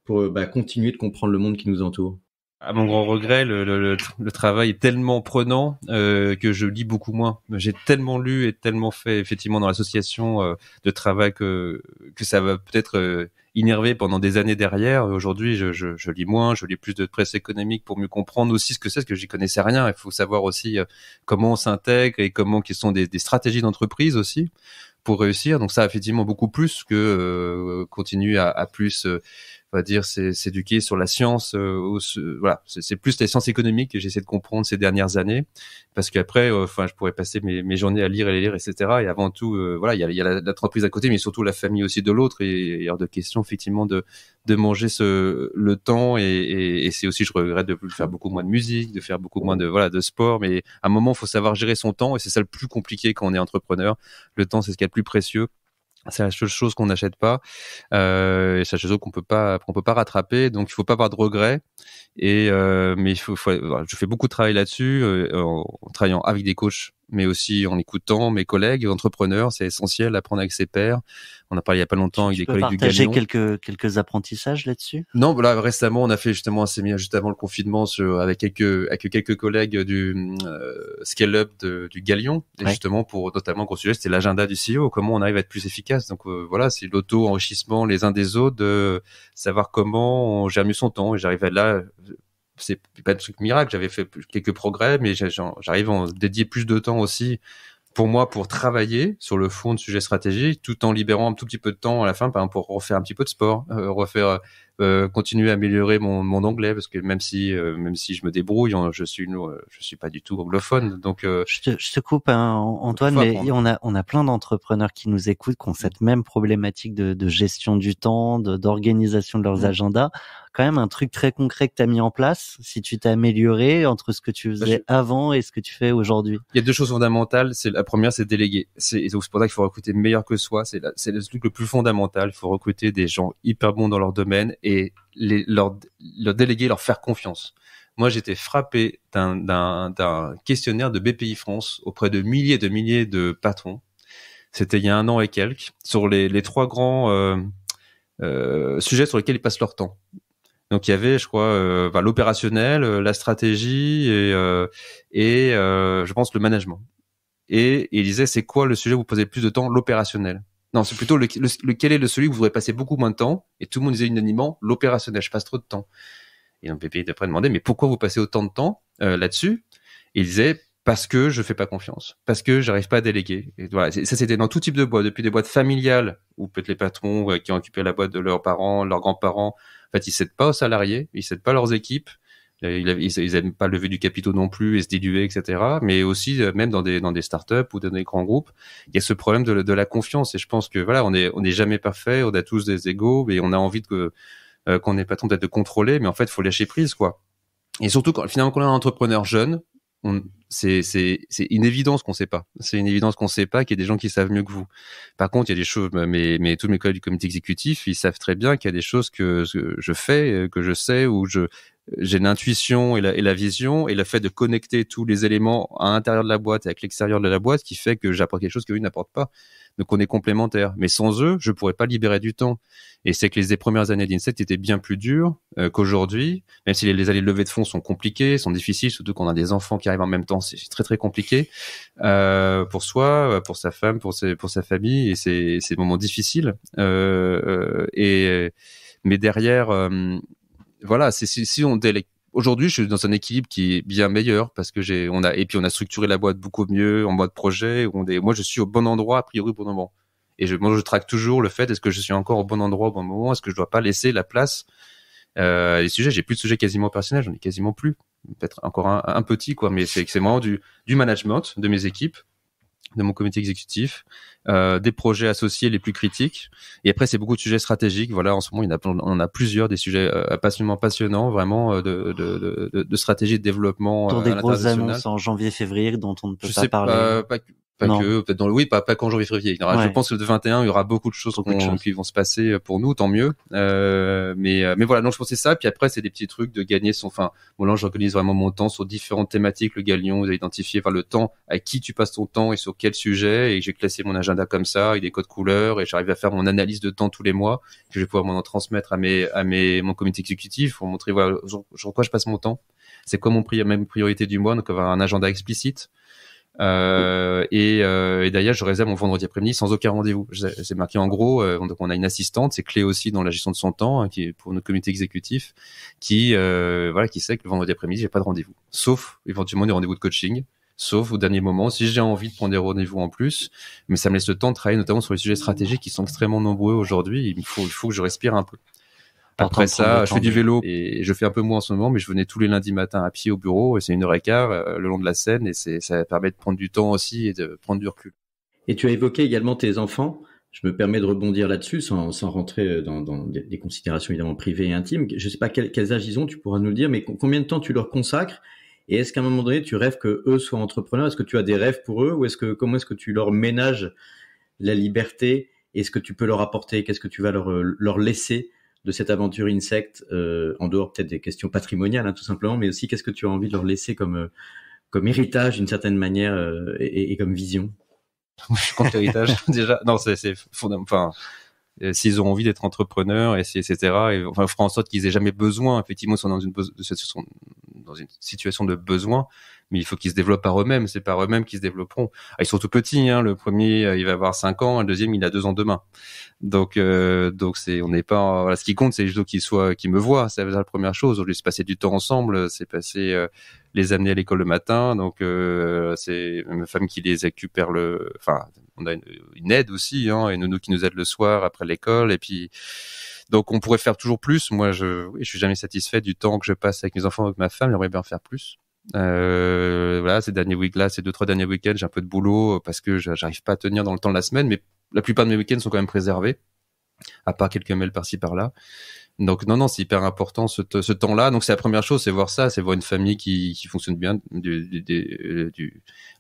Speaker 3: pour continuer de comprendre le monde qui nous entoure?
Speaker 4: À mon grand regret, le travail est tellement prenant que je lis beaucoup moins. J'ai tellement lu et tellement fait effectivement dans l'association de travail que ça va peut-être innerver pendant des années derrière. Aujourd'hui, je lis moins, je lis plus de presse économique pour mieux comprendre aussi ce que c'est, parce que j'y connaissais rien. Il faut savoir aussi comment on s'intègre et quelles sont des stratégies d'entreprise aussi pour réussir. Donc ça, effectivement, beaucoup plus que continuer à plus... on va dire, s'éduquer sur la science. Voilà, c'est plus les sciences économiques que j'essaie de comprendre ces dernières années, parce qu'après, je pourrais passer mes journées à lire et les lire, etc. Et avant tout, voilà, il y a l'entreprise à côté, mais surtout la famille aussi de l'autre. Et hors de question, effectivement, de manger le temps. Et c'est aussi, je regrette de faire beaucoup moins de musique, de faire beaucoup moins de sport. Mais à un moment, il faut savoir gérer son temps, et c'est ça le plus compliqué quand on est entrepreneur. Le temps, c'est ce qu'il y a de plus précieux. C'est la seule chose qu'on n'achète pas, et c'est la seule chose qu'on peut pas rattraper. Donc il faut pas avoir de regrets. Et mais je fais beaucoup de travail là-dessus, en travaillant avec des coachs, mais aussi en écoutant mes collègues entrepreneurs. C'est essentiel d'apprendre avec ses pairs. On a parlé il y a pas longtemps avec des collègues du Galion.
Speaker 2: Tu peux partager quelques apprentissages là-dessus?
Speaker 4: Non, voilà, récemment on a fait justement un séminaire juste avant le confinement avec quelques collègues du Scale Up du Galion, et justement pour notamment, gros sujet, c'était l'agenda du CEO, comment on arrive à être plus efficace. Donc voilà, c'est l'auto-enrichissement les uns des autres, de savoir comment on gère mieux son temps. Et j'arrive à là, c'est pas de truc miracle, j'avais fait quelques progrès, mais j'arrive à en dédier plus de temps aussi pour moi, pour travailler sur le fond de sujets stratégiques, tout en libérant un tout petit peu de temps à la fin, par exemple, pour refaire un petit peu de sport, continuer à améliorer mon anglais, parce que même si je me débrouille, je suis pas du tout anglophone. Donc
Speaker 2: je te coupe, hein, Antoine, mais on a plein d'entrepreneurs qui nous écoutent, qui ont cette même problématique de gestion du temps, d'organisation de leurs agendas. Quand même un truc très concret que tu as mis en place, si tu t'es amélioré entre ce que tu faisais avant et ce que tu fais aujourd'hui.
Speaker 4: Il y a deux choses fondamentales. La première, c'est déléguer. C'est pour ça qu'il faut recruter meilleur que soi. C'est le truc le plus fondamental. Il faut recruter des gens hyper bons dans leur domaine et leur déléguer, leur faire confiance. Moi, j'étais frappé d'un questionnaire de BPI France auprès de milliers de patrons. C'était il y a 1 an et quelques, sur les 3 grands sujets sur lesquels ils passent leur temps. Donc il y avait, je crois, l'opérationnel, la stratégie et je pense le management. Et il disait, c'est quoi le sujet où vous posez le plus de temps? L'opérationnel. Non, c'est plutôt quel est celui où vous voudrez passer beaucoup moins de temps? Et tout le monde disait unanimement, l'opérationnel, je passe trop de temps. Et donc PPI d'après demandait, mais pourquoi vous passez autant de temps là-dessus? Et il disait, parce que je fais pas confiance, parce que j'arrive pas à déléguer. Et voilà, ça c'était dans tout type de boîtes, depuis des boîtes familiales où peut-être les patrons qui ont occupé la boîte de leurs parents, leurs grands-parents, en fait ils cèdent pas aux salariés, ils cèdent pas leurs équipes. Ils aiment pas lever du capitaux non plus et se diluer, etc. Mais aussi même dans des startups ou dans des grands groupes, il y a ce problème de la confiance. Et je pense que voilà, on est jamais parfait, on a tous des égos et on a envie qu'on ait pas tant d'être de contrôler, mais en fait, faut lâcher prise, quoi. Et surtout quand on a un entrepreneur jeune, c'est une évidence qu'on sait pas. C'est une évidence qu'on sait pas qu'il y a des gens qui savent mieux que vous. Par contre, il y a des choses, mais tous mes collègues du comité exécutif, ils savent très bien qu'il y a des choses que je fais, que je sais, où j'ai l'intuition et la vision et le fait de connecter tous les éléments à l'intérieur de la boîte et avec l'extérieur de la boîte qui fait que j'apporte quelque chose qu'eux n'apportent pas. Donc on est complémentaires. Mais sans eux, je pourrais pas libérer du temps. Et c'est que les premières années d'Insect étaient bien plus dures qu'aujourd'hui, même si les années de levée de fonds sont compliquées, sont difficiles, surtout qu'on a des enfants qui arrivent en même temps, c'est très très compliqué pour soi, pour sa femme, pour sa famille, et c'est des moments difficiles. Mais derrière, voilà, si on délègue. Aujourd'hui, je suis dans un équilibre qui est bien meilleur parce que on a structuré la boîte beaucoup mieux en mode projet. Moi, je suis au bon endroit, a priori, au bon moment. Et je traque toujours le fait, est-ce que je suis encore au bon endroit au bon moment? Est-ce que je dois pas laisser la place, les sujets? J'ai plus de sujets quasiment personnels, j'en ai quasiment plus. Peut-être encore un petit, quoi, mais c'est vraiment du management de mes équipes, de mon comité exécutif, des projets associés les plus critiques. Et après, c'est beaucoup de sujets stratégiques. Voilà, en ce moment, on a plusieurs des sujets passionnants, vraiment de stratégie de développement.
Speaker 2: Pour des grosses annonces en janvier-février dont on ne peut pas parler.
Speaker 4: Pas que, peut-être pas qu'en janvier-février. Je pense que le 21, il y aura beaucoup de choses qui vont se passer pour nous, tant mieux. Mais voilà, non, je pensais ça. Puis après, c'est des petits trucs de gagner bon, là, j'organise vraiment mon temps sur différentes thématiques. Le Galion, vous avez identifié, le temps, à qui tu passes ton temps et sur quel sujet. Et j'ai classé mon agenda comme ça, avec des codes couleurs, et j'arrive à faire mon analyse de temps tous les mois, que je vais pouvoir m'en transmettre à mon comité exécutif pour montrer, voilà, sur quoi je passe mon temps. C'est quoi mes priorités du mois. Donc, avoir un agenda explicite. Et d'ailleurs, je réserve mon vendredi après-midi sans aucun rendez-vous. C'est marqué en gros. Donc, on a une assistante, c'est clé aussi dans la gestion de son temps, qui est pour notre comité exécutif, qui sait que le vendredi après-midi, j'ai pas de rendez-vous, sauf éventuellement des rendez-vous de coaching, sauf au dernier moment si j'ai envie de prendre des rendez-vous en plus. Mais ça me laisse le temps de travailler, notamment sur les sujets stratégiques qui sont extrêmement nombreux aujourd'hui. Il faut que je respire un peu. Après ça, je fais du vélo et je fais un peu moins en ce moment, mais je venais tous les lundis matins à pied au bureau et c'est 1h15 le long de la Seine et ça permet de prendre du temps aussi et de prendre du recul.
Speaker 3: Et tu as évoqué également tes enfants. Je me permets de rebondir là-dessus sans rentrer dans des considérations évidemment privées et intimes. Je sais pas quels âges ils ont, tu pourras nous le dire, mais combien de temps tu leur consacres? Et est-ce qu'à un moment donné, tu rêves que eux soient entrepreneurs? Est-ce que tu as des rêves pour eux ou comment est-ce que tu leur ménages la liberté? Est-ce que tu peux leur apporter? Qu'est-ce que tu vas leur laisser de cette aventure Insect, en dehors peut-être des questions patrimoniales, tout simplement, mais aussi qu'est-ce que tu as envie de leur laisser comme héritage d'une certaine manière et comme vision?
Speaker 4: Je suis contre l'héritage déjà. Non, c'est fondamental. S'ils ont envie d'être entrepreneurs, etc. Et faire en sorte qu'ils aient jamais besoin. Effectivement, ils sont dans une situation de besoin, mais il faut qu'ils se développent par eux-mêmes. C'est par eux-mêmes qu'ils se développeront. Ils sont tout petits. Le premier, il va avoir 5 ans. Le deuxième, il a 2 ans demain. Donc on n'est pas. Voilà, ce qui compte, c'est juste qu'ils me voient. C'est la première chose. Au lieu de se passer du temps ensemble, c'est passer les amener à l'école le matin. Donc c'est ma femme qui les récupère on a une aide aussi, et Nounou qui nous aide le soir après l'école. Et puis, donc on pourrait faire toujours plus. Moi, je suis jamais satisfait du temps que je passe avec mes enfants, avec ma femme. J'aimerais bien faire plus. Voilà, ces 2-3 derniers week-ends, j'ai un peu de boulot parce que j'arrive pas à tenir dans le temps de la semaine, mais la plupart de mes week-ends sont quand même préservés, à part quelques mails par-ci par-là. Donc non, c'est hyper important ce temps-là. Donc c'est la première chose, c'est voir ça, c'est voir une famille qui fonctionne bien,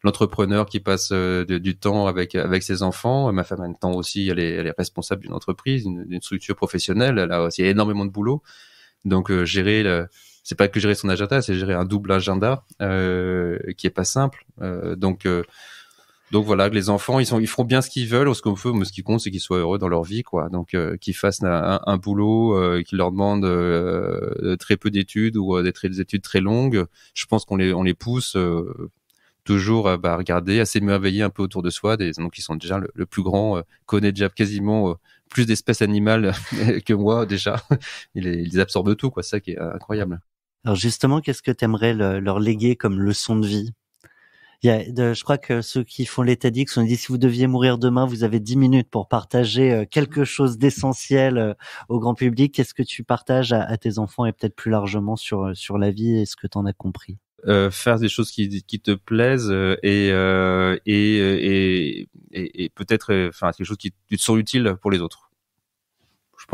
Speaker 4: l'entrepreneur qui passe du temps avec ses enfants. Ma femme a un temps aussi, elle est responsable d'une entreprise, d'une structure professionnelle. Elle a aussi énormément de boulot. Donc c'est pas que gérer son agenda, c'est gérer un double agenda qui est pas simple. Donc voilà, que les enfants, ils feront bien ce qu'ils veulent, ce qu'on veut, mais ce qui compte, c'est qu'ils soient heureux dans leur vie, quoi. Donc qu'ils fassent un boulot qui leur demande très peu d'études ou des études très longues. Je pense qu'on les pousse toujours à regarder, à s'émerveiller un peu autour de soi. Donc ils sont déjà le plus grand, connaît déjà quasiment plus d'espèces animales que moi déjà. Ils absorbent tout, quoi. C'est ça qui est incroyable.
Speaker 2: Alors justement, qu'est-ce que tu aimerais leur léguer comme leçon de vie? Je crois que ceux qui font les TEDx ont dit si vous deviez mourir demain, vous avez 10 minutes pour partager quelque chose d'essentiel au grand public. Qu'est-ce que tu partages à tes enfants et peut-être plus largement sur la vie et ce que tu en as compris?
Speaker 4: Faire des choses qui te plaisent et peut-être enfin quelque chose qui te sont utiles pour les autres. Je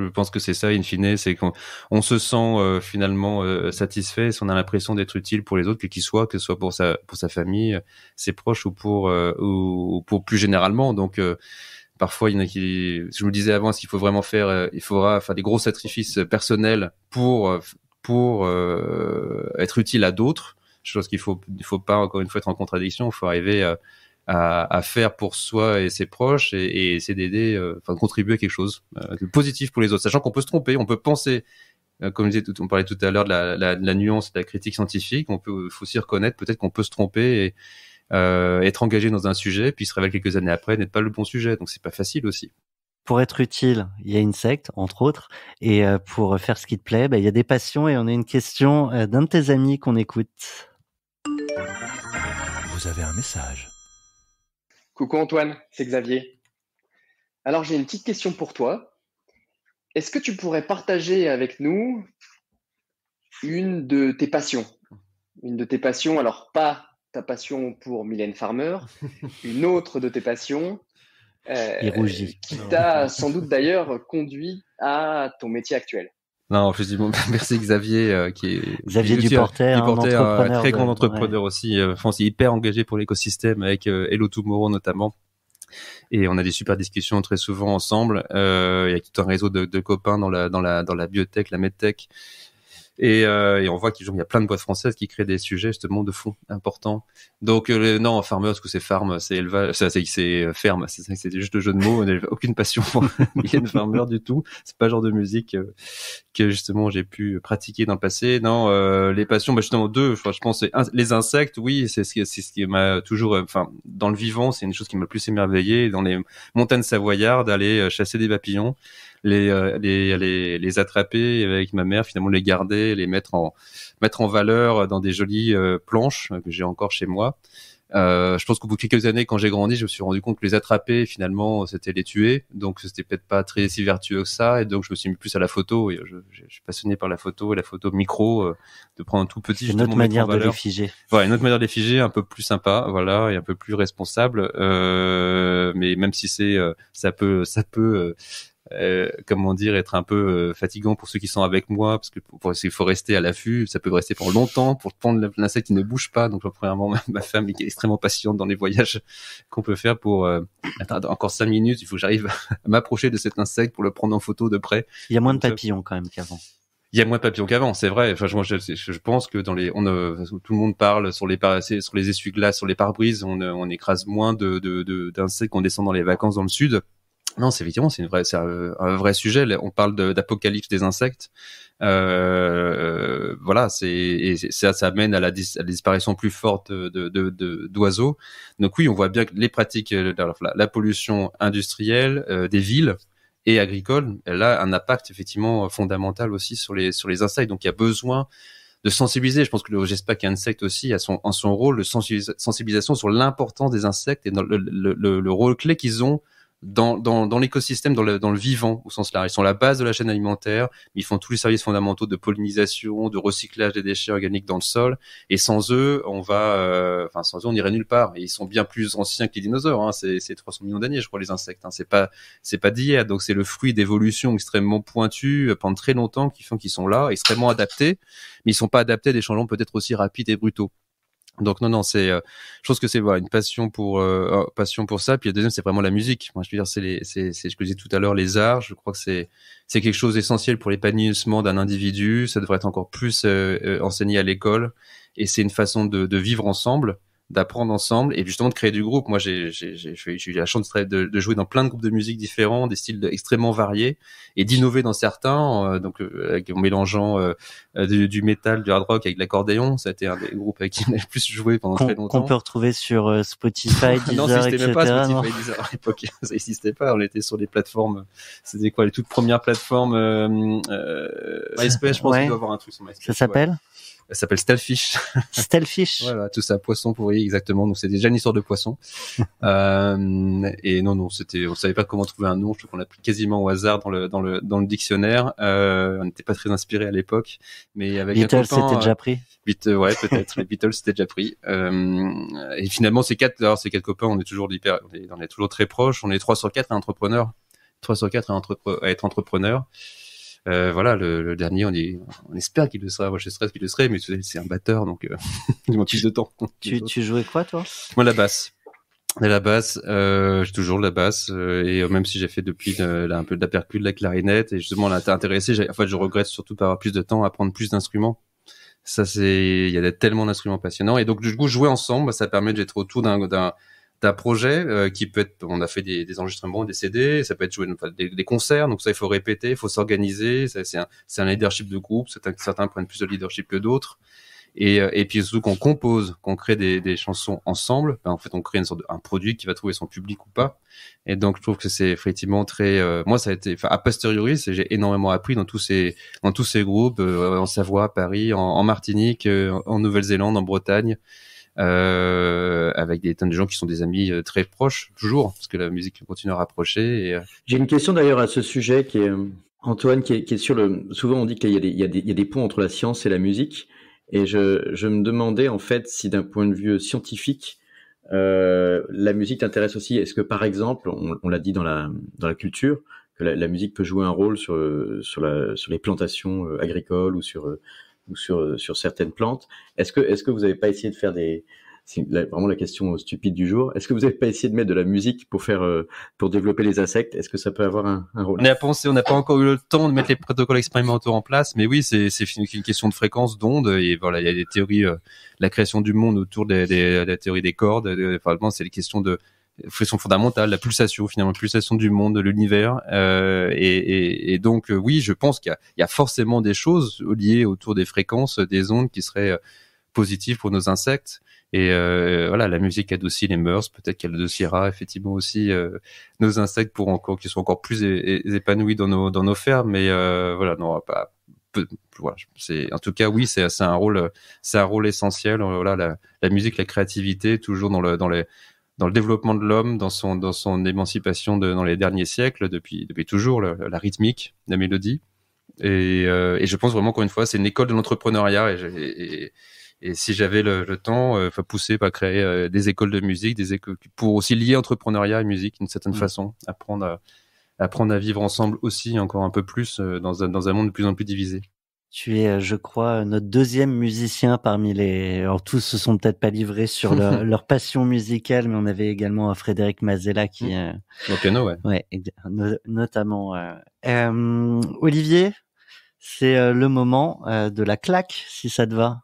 Speaker 4: pense que c'est ça, in fine, c'est qu'on se sent finalement satisfait si on a l'impression d'être utile pour les autres, que ce soit pour sa famille, ses proches ou pour plus généralement. Donc parfois, il y en a qui, je me disais avant, il faudra faire des gros sacrifices personnels pour être utile à d'autres. Chose qu'il faut pas encore une fois être en contradiction. Il faut arriver à faire pour soi et ses proches et essayer d'aider, de contribuer à quelque chose de positif pour les autres, sachant qu'on peut se tromper, on peut penser, comme on parlait tout à l'heure de la nuance de la critique scientifique, faut aussi reconnaître peut-être qu'on peut se tromper et être engagé dans un sujet, puis se révèle quelques années après n'être pas le bon sujet, donc c'est pas facile aussi.
Speaker 2: Pour être utile, il y a Insect, entre autres, et pour faire ce qui te plaît, il y a des passions, et on a une question d'un de tes amis qu'on écoute.
Speaker 5: Vous avez un message.
Speaker 7: Coucou Antoine, c'est Xavier. Alors j'ai une petite question pour toi. Est-ce que tu pourrais partager avec nous une de tes passions? Une de tes passions, alors pas ta passion pour Mylène Farmer, une autre de tes passions qui t'a sans doute d'ailleurs conduit à ton métier actuel.
Speaker 4: Non, effectivement, merci Xavier,
Speaker 2: Xavier Duporter,
Speaker 4: un très grand entrepreneur aussi. France, hyper engagé pour l'écosystème avec Hello Tomorrow notamment. Et on a des super discussions très souvent ensemble. Il y a tout un réseau de copains dans la biotech, la medtech. Et on voit qu'il y a plein de boîtes françaises qui créent des sujets justement de fond importants. Donc non, Farmer, parce que c'est farm, c'est élevage, c'est ferme, c'est juste le jeu de mots. On n'a aucune passion pour Mylène Farmer du tout. C'est pas le genre de musique que justement j'ai pu pratiquer dans le passé. Non, les passions, justement deux. Je pense c'est les insectes. Oui, c'est ce qui m'a toujours, dans le vivant, c'est une chose qui m'a le plus émerveillé. Dans les montagnes savoyardes, aller chasser des papillons. Les attraper avec ma mère, finalement les garder, les mettre en valeur dans des jolies planches que j'ai encore chez moi. Je pense qu'au bout de quelques années, quand j'ai grandi, je me suis rendu compte que les attraper, finalement, c'était les tuer. Donc, c'était peut-être pas si vertueux que ça. Et donc, je me suis mis plus à la photo. Et je suis passionné par la photo et la photo micro, de prendre un tout petit.
Speaker 2: C'est une autre manière de les figer.
Speaker 4: Voilà, une autre manière de les figer, un peu plus sympa, voilà, et un peu plus responsable. Mais même si ça peut comment dire, être un peu fatigant pour ceux qui sont avec moi, parce que il faut rester à l'affût, ça peut rester pendant longtemps pour prendre l'insecte qui ne bouge pas. Donc premièrement, ma femme qui est extrêmement patiente dans les voyages qu'on peut faire pour attends, encore 5 minutes, il faut que j'arrive à m'approcher de cet insecte pour le prendre en photo de près.
Speaker 2: Il y a moins de papillons quand même qu'avant.
Speaker 4: Il y a moins de papillons qu'avant, c'est vrai. Enfin, je pense que tout le monde parle sur les essuie-glaces, sur les pare-brises, on écrase moins d'insectes qu'on descend dans les vacances dans le sud. Non, c'est un vrai sujet. On parle d'apocalypse des insectes. Voilà, ça amène à la disparition plus forte d'oiseaux. Donc oui, on voit bien que les pratiques, la pollution industrielle des villes et agricoles, elle a un impact effectivement fondamental aussi sur les insectes. Donc il y a besoin de sensibiliser. Je pense que le GESPAC Insect aussi a son rôle de sensibilisation sur l'importance des insectes et dans le rôle clé qu'ils ont dans l'écosystème, dans le vivant au sens large. Ils sont la base de la chaîne alimentaire, mais ils font tous les services fondamentaux de pollinisation, de recyclage des déchets organiques dans le sol. Et sans eux, on irait nulle part. Et ils sont bien plus anciens que les dinosaures. Hein. C'est 300 millions d'années, je crois, les insectes. Hein. C'est pas d'hier. Donc c'est le fruit d'évolutions extrêmement pointues pendant très longtemps qui font qu'ils sont là, extrêmement adaptés. Mais ils sont pas adaptés à des changements peut-être aussi rapides et brutaux. Donc non, je pense que c'est une passion pour ça. Puis le deuxième, c'est vraiment la musique. Moi, je veux dire, c'est je le disais tout à l'heure, les arts. Je crois que c'est quelque chose d'essentiel pour l'épanouissement d'un individu. Ça devrait être encore plus enseigné à l'école. Et c'est une façon de vivre ensemble, d'apprendre ensemble et justement de créer du groupe. Moi, j'ai eu la chance de jouer dans plein de groupes de musique différents, des styles extrêmement variés et d'innover dans certains, en mélangeant du métal, du hard rock avec de l'accordéon. Ça a été un des groupes avec qui on a le plus joué pendant très longtemps.
Speaker 2: Qu'on peut retrouver sur Spotify, Deezer,
Speaker 4: non, ça
Speaker 2: etc.
Speaker 4: même pas Spotify, Deezer à l'époque. Ça n'existait pas. On était sur des plateformes. C'était quoi, les toutes premières plateformes MySpace, je pense qu'il doit avoir un truc sur MySpace.
Speaker 2: Ça s'appelle
Speaker 4: Elle s'appelle Stalefish.
Speaker 2: Stalefish.
Speaker 4: Voilà, tout ça, poisson pourri, exactement. Donc c'est déjà une histoire de poisson. Et non, on savait pas comment trouver un nom. Je trouve qu'on l'a pris quasiment au hasard dans le dictionnaire. On n'était pas très inspiré à l'époque, mais avec
Speaker 2: Beatles,
Speaker 4: un copain,
Speaker 2: c'était déjà pris.
Speaker 4: Ouais, peut-être. Les Beatles, c'était déjà pris. Et finalement, ces quatre copains, on est toujours très proches. On est 3 sur 4 entrepreneurs. 3 sur 4 à être entrepreneurs. Voilà, le dernier, on espère qu'il le sera. Moi, je sais qu'il le serait, mais c'est un batteur, donc il manque plus de temps.
Speaker 2: Tu jouais quoi, toi?
Speaker 4: Moi, la basse. J'ai toujours de la basse, et même si j'ai fait depuis un peu de la percute, de la clarinette, et justement, là, t'es intéressé. Je regrette surtout pas avoir plus de temps à apprendre plus d'instruments. Ça, il y a tellement d'instruments passionnants, et donc du coup, jouer ensemble, ça permet d'être autour d'un projet qui peut être, on a fait des enregistrements, des CD, ça peut être joué des concerts, donc ça il faut répéter, il faut s'organiser, c'est un leadership de groupe, certains prennent plus de leadership que d'autres, et puis surtout qu'on compose, qu'on crée des chansons ensemble, en fait on crée un produit qui va trouver son public ou pas, et donc je trouve que c'est effectivement très, moi ça a été, a posteriori, j'ai énormément appris dans tous ces groupes, en Savoie, à Paris, en Martinique, en Nouvelle-Zélande, en Bretagne. Avec des tonnes de gens qui sont des amis très proches, toujours, parce que la musique continue à rapprocher.
Speaker 3: J'ai une question d'ailleurs à ce sujet qui est, Antoine, qui est sur souvent on dit qu'il y a des ponts entre la science et la musique, et je me demandais en fait si d'un point de vue scientifique, la musique t'intéresse aussi. Est-ce que par exemple, on l'a dit dans la culture, que la musique peut jouer un rôle sur les plantations agricoles ou sur certaines plantes. Est-ce que vous n'avez pas essayé de faire c'est vraiment la question stupide du jour. Est-ce que vous n'avez pas essayé de mettre de la musique pour développer les insectes? Est-ce que ça peut avoir un rôle?
Speaker 4: On y a pensé, on n'a pas encore eu le temps de mettre les protocoles expérimentaux en place, mais oui, c'est une question de fréquence, d'onde, et voilà, il y a des théories, la création du monde autour de la théorie des cordes. Enfin, c'est les questions de question fondamentale, la pulsation du monde, de l'univers, et donc oui, je pense qu'il y a forcément des choses liées autour des fréquences, des ondes qui seraient positives pour nos insectes. Et voilà, la musique adoucit les mœurs, peut-être qu'elle adoucira effectivement aussi nos insectes qui soient encore plus épanouis dans nos fermes. Mais voilà, non, voilà, en tout cas oui, c'est un rôle essentiel. Voilà, la musique, la créativité, toujours dans le développement de l'homme, dans son émancipation dans les derniers siècles, depuis toujours, la rythmique, la mélodie. Et je pense vraiment, encore une fois, c'est une école de l'entrepreneuriat, et si j'avais le temps, pousser, créer des écoles de musique, des écoles pour aussi lier entrepreneuriat et musique d'une certaine façon, apprendre à vivre ensemble aussi encore un peu plus dans un monde de plus en plus divisé.
Speaker 2: Tu es, je crois, notre deuxième musicien parmi les... Alors, tous se sont peut-être pas livrés sur leur passion musicale, mais on avait également Frédéric Mazella qui...
Speaker 4: Au piano, ouais.
Speaker 2: Ouais, notamment. Olivier, c'est le moment de la claque, si ça te va.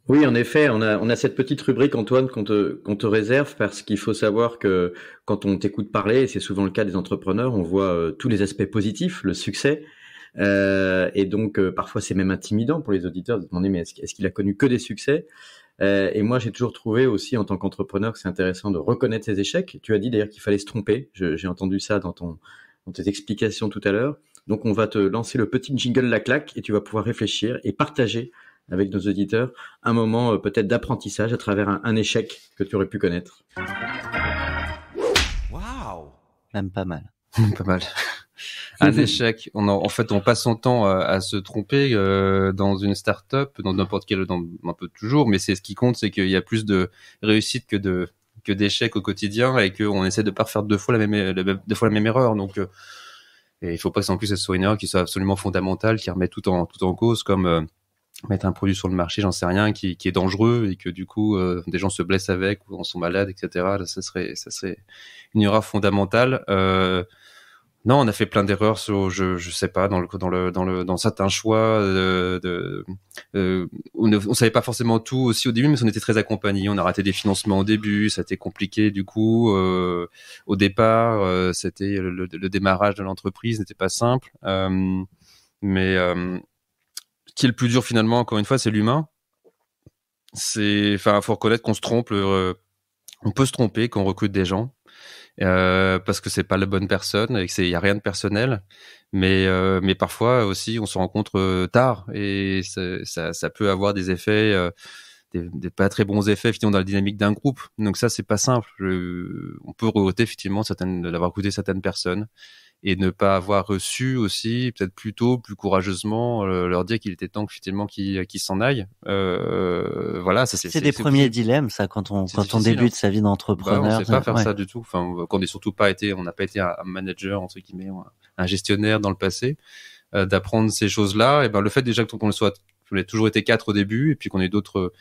Speaker 3: Oui, en effet, on a cette petite rubrique, Antoine, qu'on te réserve, parce qu'il faut savoir que quand on t'écoute parler, et c'est souvent le cas des entrepreneurs, on voit tous les aspects positifs, le succès, et donc parfois c'est même intimidant pour les auditeurs de se demander mais est-ce qu'il a connu que des succès, et moi j'ai toujours trouvé aussi en tant qu'entrepreneur que c'est intéressant de reconnaître ses échecs. Tu as dit d'ailleurs qu'il fallait se tromper, j'ai entendu ça dans tes explications tout à l'heure, donc on va te lancer le petit jingle La Claque et tu vas pouvoir réfléchir et partager avec nos auditeurs un moment peut-être d'apprentissage à travers un échec que tu aurais pu connaître.
Speaker 5: Waouh!
Speaker 2: Même pas mal.
Speaker 4: Pas mal. Un échec. En fait, on passe son temps à se tromper dans une start-up, dans n'importe quel, un peu toujours, mais c'est ce qui compte, c'est qu'il y a plus de réussite que d'échecs au quotidien, et qu'on essaie de pas refaire deux fois la même erreur. Donc, et il faut pas que en plus ce soit une erreur qui soit absolument fondamentale, qui remet tout en cause, comme mettre un produit sur le marché, j'en sais rien, qui est dangereux, et que du coup des gens se blessent avec ou en sont malades, etc. Là, ça serait une erreur fondamentale. Non, on a fait plein d'erreurs je sais pas, dans certains choix, on savait pas forcément tout aussi au début, mais on était très accompagnés. On a raté des financements au début, ça a été compliqué du coup. Au départ, c'était le démarrage de l'entreprise n'était pas simple, mais ce qui est le plus dur finalement, encore une fois, c'est l'humain. Faut reconnaître qu'on se trompe, on peut se tromper quand on recrute des gens. parce que c'est pas la bonne personne et que y a rien de personnel. Mais parfois aussi, on se rencontre tard et ça peut avoir des effets, des pas très bons effets finalement dans la dynamique d'un groupe. Donc ça, c'est pas simple. On peut regretter effectivement d'avoir écouté certaines personnes et ne pas avoir reçu aussi, peut-être plus tôt, plus courageusement, leur dire qu'il était temps effectivement qu'ils s'en aillent. Voilà, ça
Speaker 2: c'est des premiers dilemmes, ça, quand on débute sa vie d'entrepreneur.
Speaker 4: On sait pas faire ça du tout. Enfin, qu'on n'ait surtout pas été, on n'a pas été un manager entre guillemets, un gestionnaire dans le passé, d'apprendre ces choses-là. Et ben le fait déjà qu'on ait toujours été 4 au début, et puis qu'on ait d'autres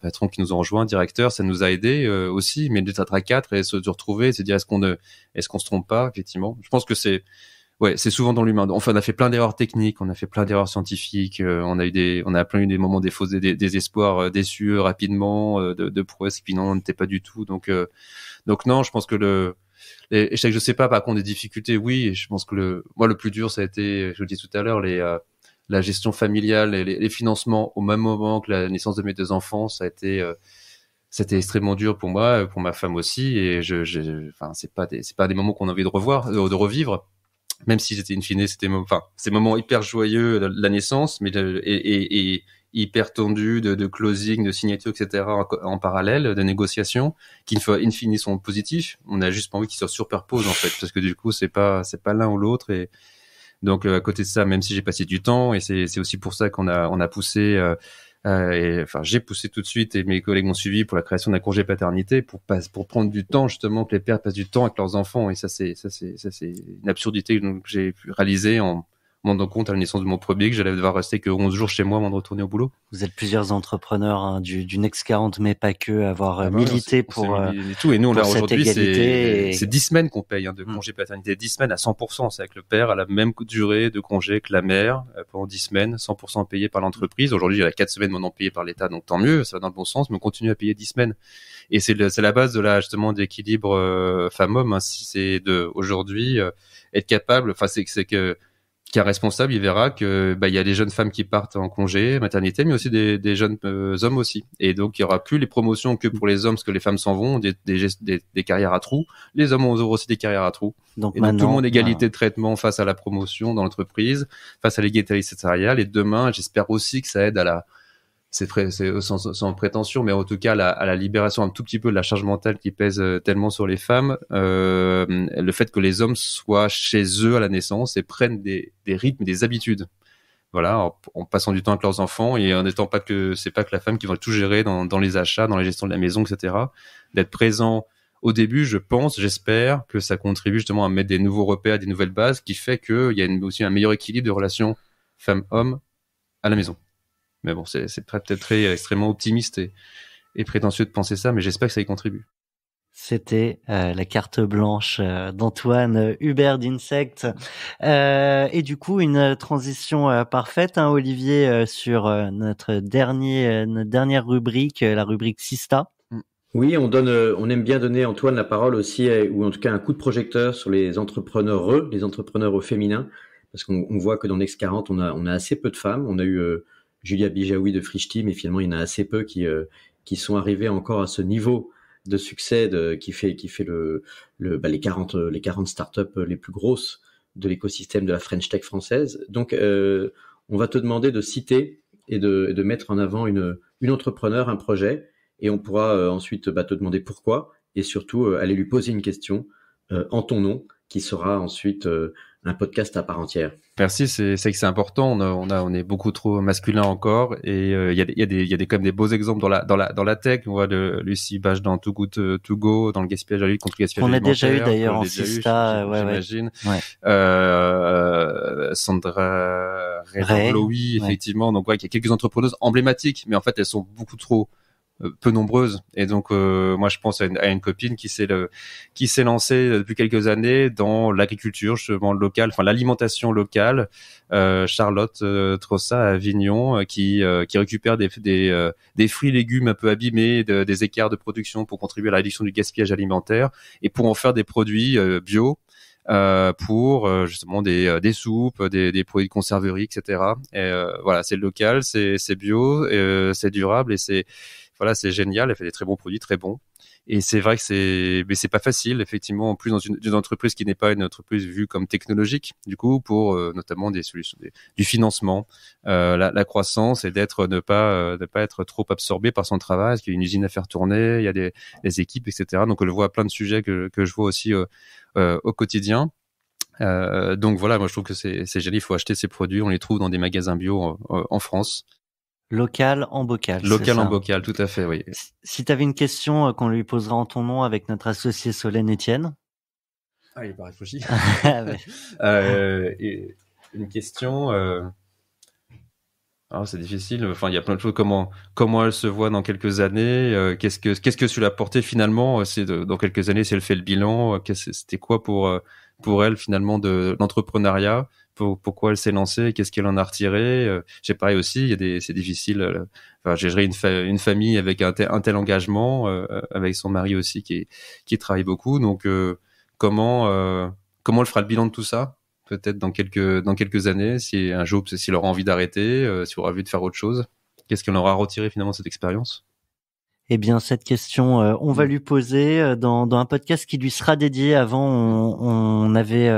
Speaker 4: patrons qui nous ont rejoints, directeurs, ça nous a aidés aussi. Mais d'être à 4 et se retrouver, se dire est-ce qu'on se trompe pas, effectivement. Je pense que c'est souvent dans l'humain. Enfin, on a fait plein d'erreurs techniques, on a fait plein d'erreurs scientifiques, on a eu des moments des espoirs déçus rapidement, de prouesses qui non, n'étaient pas du tout. Donc non, je pense que les échecs, je sais pas, par contre des difficultés, oui. Et je pense que le plus dur, ça a été, je le dis tout à l'heure, la gestion familiale et les financements au même moment que la naissance de mes 2 enfants, ça a été c'était extrêmement dur pour moi, pour ma femme aussi, et c'est pas des moments qu'on a envie de revivre, même si c'était ces moments hyper joyeux de la naissance, mais et hyper tendus de closing, de signature, etc. en parallèle, de négociations, qui in fine sont positifs. On a juste pas envie qu'ils se superposent en fait, parce que du coup c'est pas l'un ou l'autre. Et donc à côté de ça, même si j'ai passé du temps, et c'est aussi pour ça qu'on a poussé, j'ai poussé tout de suite, et mes collègues m'ont suivi pour la création d'un congé paternité, pour prendre du temps justement, que les pères passent du temps avec leurs enfants. Et ça c'est une absurdité que j'ai pu réaliser en me rendant compte à la naissance de mon premier que j'allais devoir rester que 11 jours chez moi avant de retourner au boulot.
Speaker 2: Vous êtes plusieurs entrepreneurs du Next 40, mais pas que, avoir milité pour
Speaker 4: tout. Et nous, là,
Speaker 2: cette
Speaker 4: aujourd'hui,
Speaker 2: égalité.
Speaker 4: C'est 10 semaines qu'on paye de congé paternité. 10 semaines à 100%. C'est avec le père à la même durée de congé que la mère pendant 10 semaines, 100% payé par l'entreprise. Aujourd'hui, il y a 4 semaines maintenant payées par l'État, donc tant mieux, ça va dans le bon sens, mais on continue à payer 10 semaines. Et c'est la base de justement, d'équilibre femme-homme. Si c'est aujourd'hui être capable, c'est que qui est responsable, il verra que il y a des jeunes femmes qui partent en congé maternité, mais aussi des jeunes hommes aussi. Et donc il y aura plus les promotions que pour les hommes, parce que les femmes s'en vont, des carrières à trous. Les hommes auront aussi des carrières à trous. Donc tout le monde égalité de traitement face à la promotion dans l'entreprise, face à l'égalité salariale. Et demain, j'espère aussi que ça aide à c'est sans prétention, mais en tout cas à la libération un tout petit peu de la charge mentale qui pèse tellement sur les femmes, le fait que les hommes soient chez eux à la naissance et prennent des rythmes et des habitudes, voilà, en passant du temps avec leurs enfants, et en étant c'est pas que la femme qui va tout gérer dans les achats, dans la gestion de la maison, etc. D'être présent au début, j'espère que ça contribue justement à mettre des nouveaux repères, des nouvelles bases, qui fait qu'il y a aussi un meilleur équilibre de relations femmes-hommes à la maison. Mais bon, c'est peut-être extrêmement optimiste et prétentieux de penser ça, mais j'espère que ça y contribue.
Speaker 2: C'était la carte blanche d'Antoine Hubert d'Insect. Et du coup, une transition parfaite, hein, Olivier, sur notre dernière rubrique, la rubrique Sista.
Speaker 3: Oui, on aime bien donner, Antoine, la parole aussi, ou en tout cas un coup de projecteur sur les entrepreneurs au féminin, parce qu'on voit que dans Next 40, on a assez peu de femmes. On a eu Julia Bijaoui de Frischti, mais finalement il y en a assez peu qui sont arrivés encore à ce niveau de succès qui fait les 40 startups les plus grosses de l'écosystème de la French Tech française. Donc on va te demander de citer et de mettre en avant une entrepreneur, un projet, et on pourra ensuite te demander pourquoi, et surtout aller lui poser une question en ton nom, qui sera ensuite un podcast à part entière.
Speaker 4: Merci, c'est que c'est important. On est beaucoup trop masculin encore, et il y a quand même des beaux exemples dans la tech. On voit Lucie Bach dans Too Good To Go, dans le gaspillage à lutte contre le gaspillage alimentaire.
Speaker 2: On a déjà eu d'ailleurs en Sista,
Speaker 4: j'imagine.
Speaker 2: Ouais.
Speaker 4: Sandra Ray, effectivement. Donc il y a quelques entrepreneuses emblématiques, mais en fait elles sont beaucoup trop peu nombreuses. Et donc moi je pense à une copine qui s'est lancée depuis quelques années dans l'agriculture justement locale, enfin l'alimentation locale, Charlotte Trossa à Avignon, qui récupère des fruits et légumes un peu abîmés, des écarts de production pour contribuer à la réduction du gaspillage alimentaire et pour en faire des produits bio, pour justement des soupes, des produits de conserverie, etc. Et voilà, c'est local, c'est bio, c'est durable, et voilà, c'est génial, elle fait des très bons produits, très bons. Et c'est vrai que mais c'est pas facile, effectivement, en plus dans une entreprise qui n'est pas une entreprise vue comme technologique, du coup, pour notamment des solutions, du financement, la croissance et ne pas être trop absorbé par son travail, parce qu'il y a une usine à faire tourner, il y a des équipes, etc. Donc, on le voit à plein de sujets que je vois aussi au quotidien. Donc voilà, moi je trouve que c'est génial. Il faut acheter ces produits, on les trouve dans des magasins bio en France.
Speaker 2: Local en bocal.
Speaker 4: Local en bocal, tout à fait, oui.
Speaker 2: Si tu avais une question qu'on lui posera en ton nom avec notre associé Solène Etienne.
Speaker 4: Ah, il n'est pas réfléchi.
Speaker 2: Ouais.
Speaker 4: Et une question. Alors c'est difficile. Enfin, il y a plein de choses. Comment elle se voit dans quelques années Qu'est-ce que tu l'as porté finalement dans quelques années, si elle fait le bilan, c'était quoi pour elle finalement de l'entrepreneuriat? Pourquoi elle s'est lancée? Qu'est-ce qu'elle en a retiré? J'ai pareil aussi. C'est difficile. Enfin, gérer une famille avec un tel engagement, avec son mari aussi qui travaille beaucoup. Donc comment elle fera le bilan de tout ça? Peut-être dans quelques années, si un jour, s'il aura envie d'arrêter, s'il aura envie de faire autre chose, qu'est-ce qu'elle aura retiré finalement de cette expérience?
Speaker 2: Eh bien, cette question, on va lui poser dans un podcast qui lui sera dédié. Avant, on avait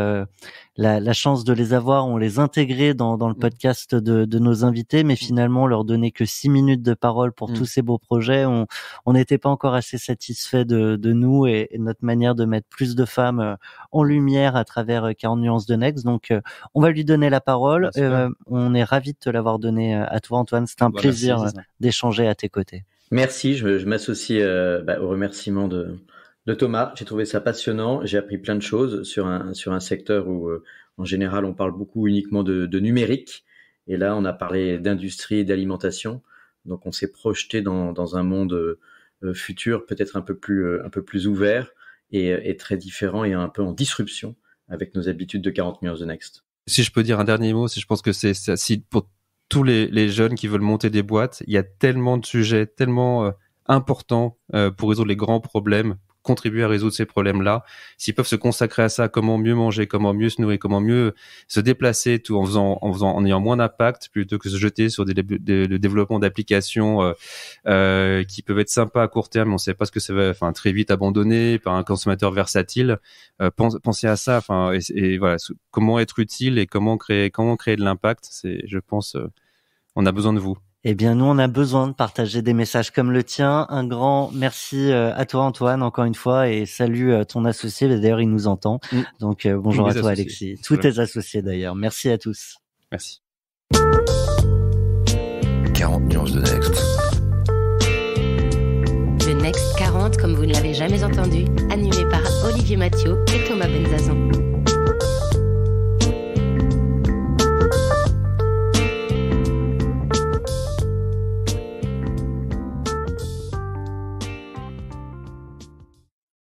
Speaker 2: la chance de les avoir, on les intégrait dans le podcast de nos invités, mais finalement, on leur donnait que 6 minutes de parole pour tous ces beaux projets. On n'était pas encore assez satisfait de nous et notre manière de mettre plus de femmes en lumière à travers 40 nuances de Next. Donc, on va lui donner la parole. On est ravis de te l'avoir donné à toi, Antoine. C'était un plaisir d'échanger à tes côtés.
Speaker 3: Merci, je m'associe au remerciement de Thomas. J'ai trouvé ça passionnant. J'ai appris plein de choses sur un secteur où, en général, on parle beaucoup uniquement de numérique. Et là, on a parlé d'industrie et d'alimentation. Donc, on s'est projeté dans un monde futur, peut-être un peu plus ouvert et très différent et un peu en disruption avec nos habitudes de 40 nuances de Next.
Speaker 4: Si je peux dire un dernier mot, je pense que c'est pour tous les jeunes qui veulent monter des boîtes, il y a tellement de sujets, tellement importants pour résoudre les grands problèmes, contribuer à résoudre ces problèmes-là. S'ils peuvent se consacrer à ça, comment mieux manger, comment mieux se nourrir, comment mieux se déplacer, tout en ayant moins d'impact, plutôt que se jeter sur le développement d'applications qui peuvent être sympas à court terme, on ne sait pas ce que ça va, enfin très vite abandonné par un consommateur versatile. Pensez à ça, enfin et voilà, comment être utile et comment créer de l'impact. Je pense, on a besoin de vous.
Speaker 2: Eh bien, nous, on a besoin de partager des messages comme le tien. Un grand merci à toi, Antoine, encore une fois, et salut ton associé. D'ailleurs, il nous entend. Donc, bonjour à toi, Alexis. Tous tes associés, d'ailleurs. Merci à tous.
Speaker 4: Merci.
Speaker 5: 40 nuances de Next.
Speaker 1: Le Next 40, comme vous ne l'avez jamais entendu, animé par Olivier Mathieu et Thomas Benzazan.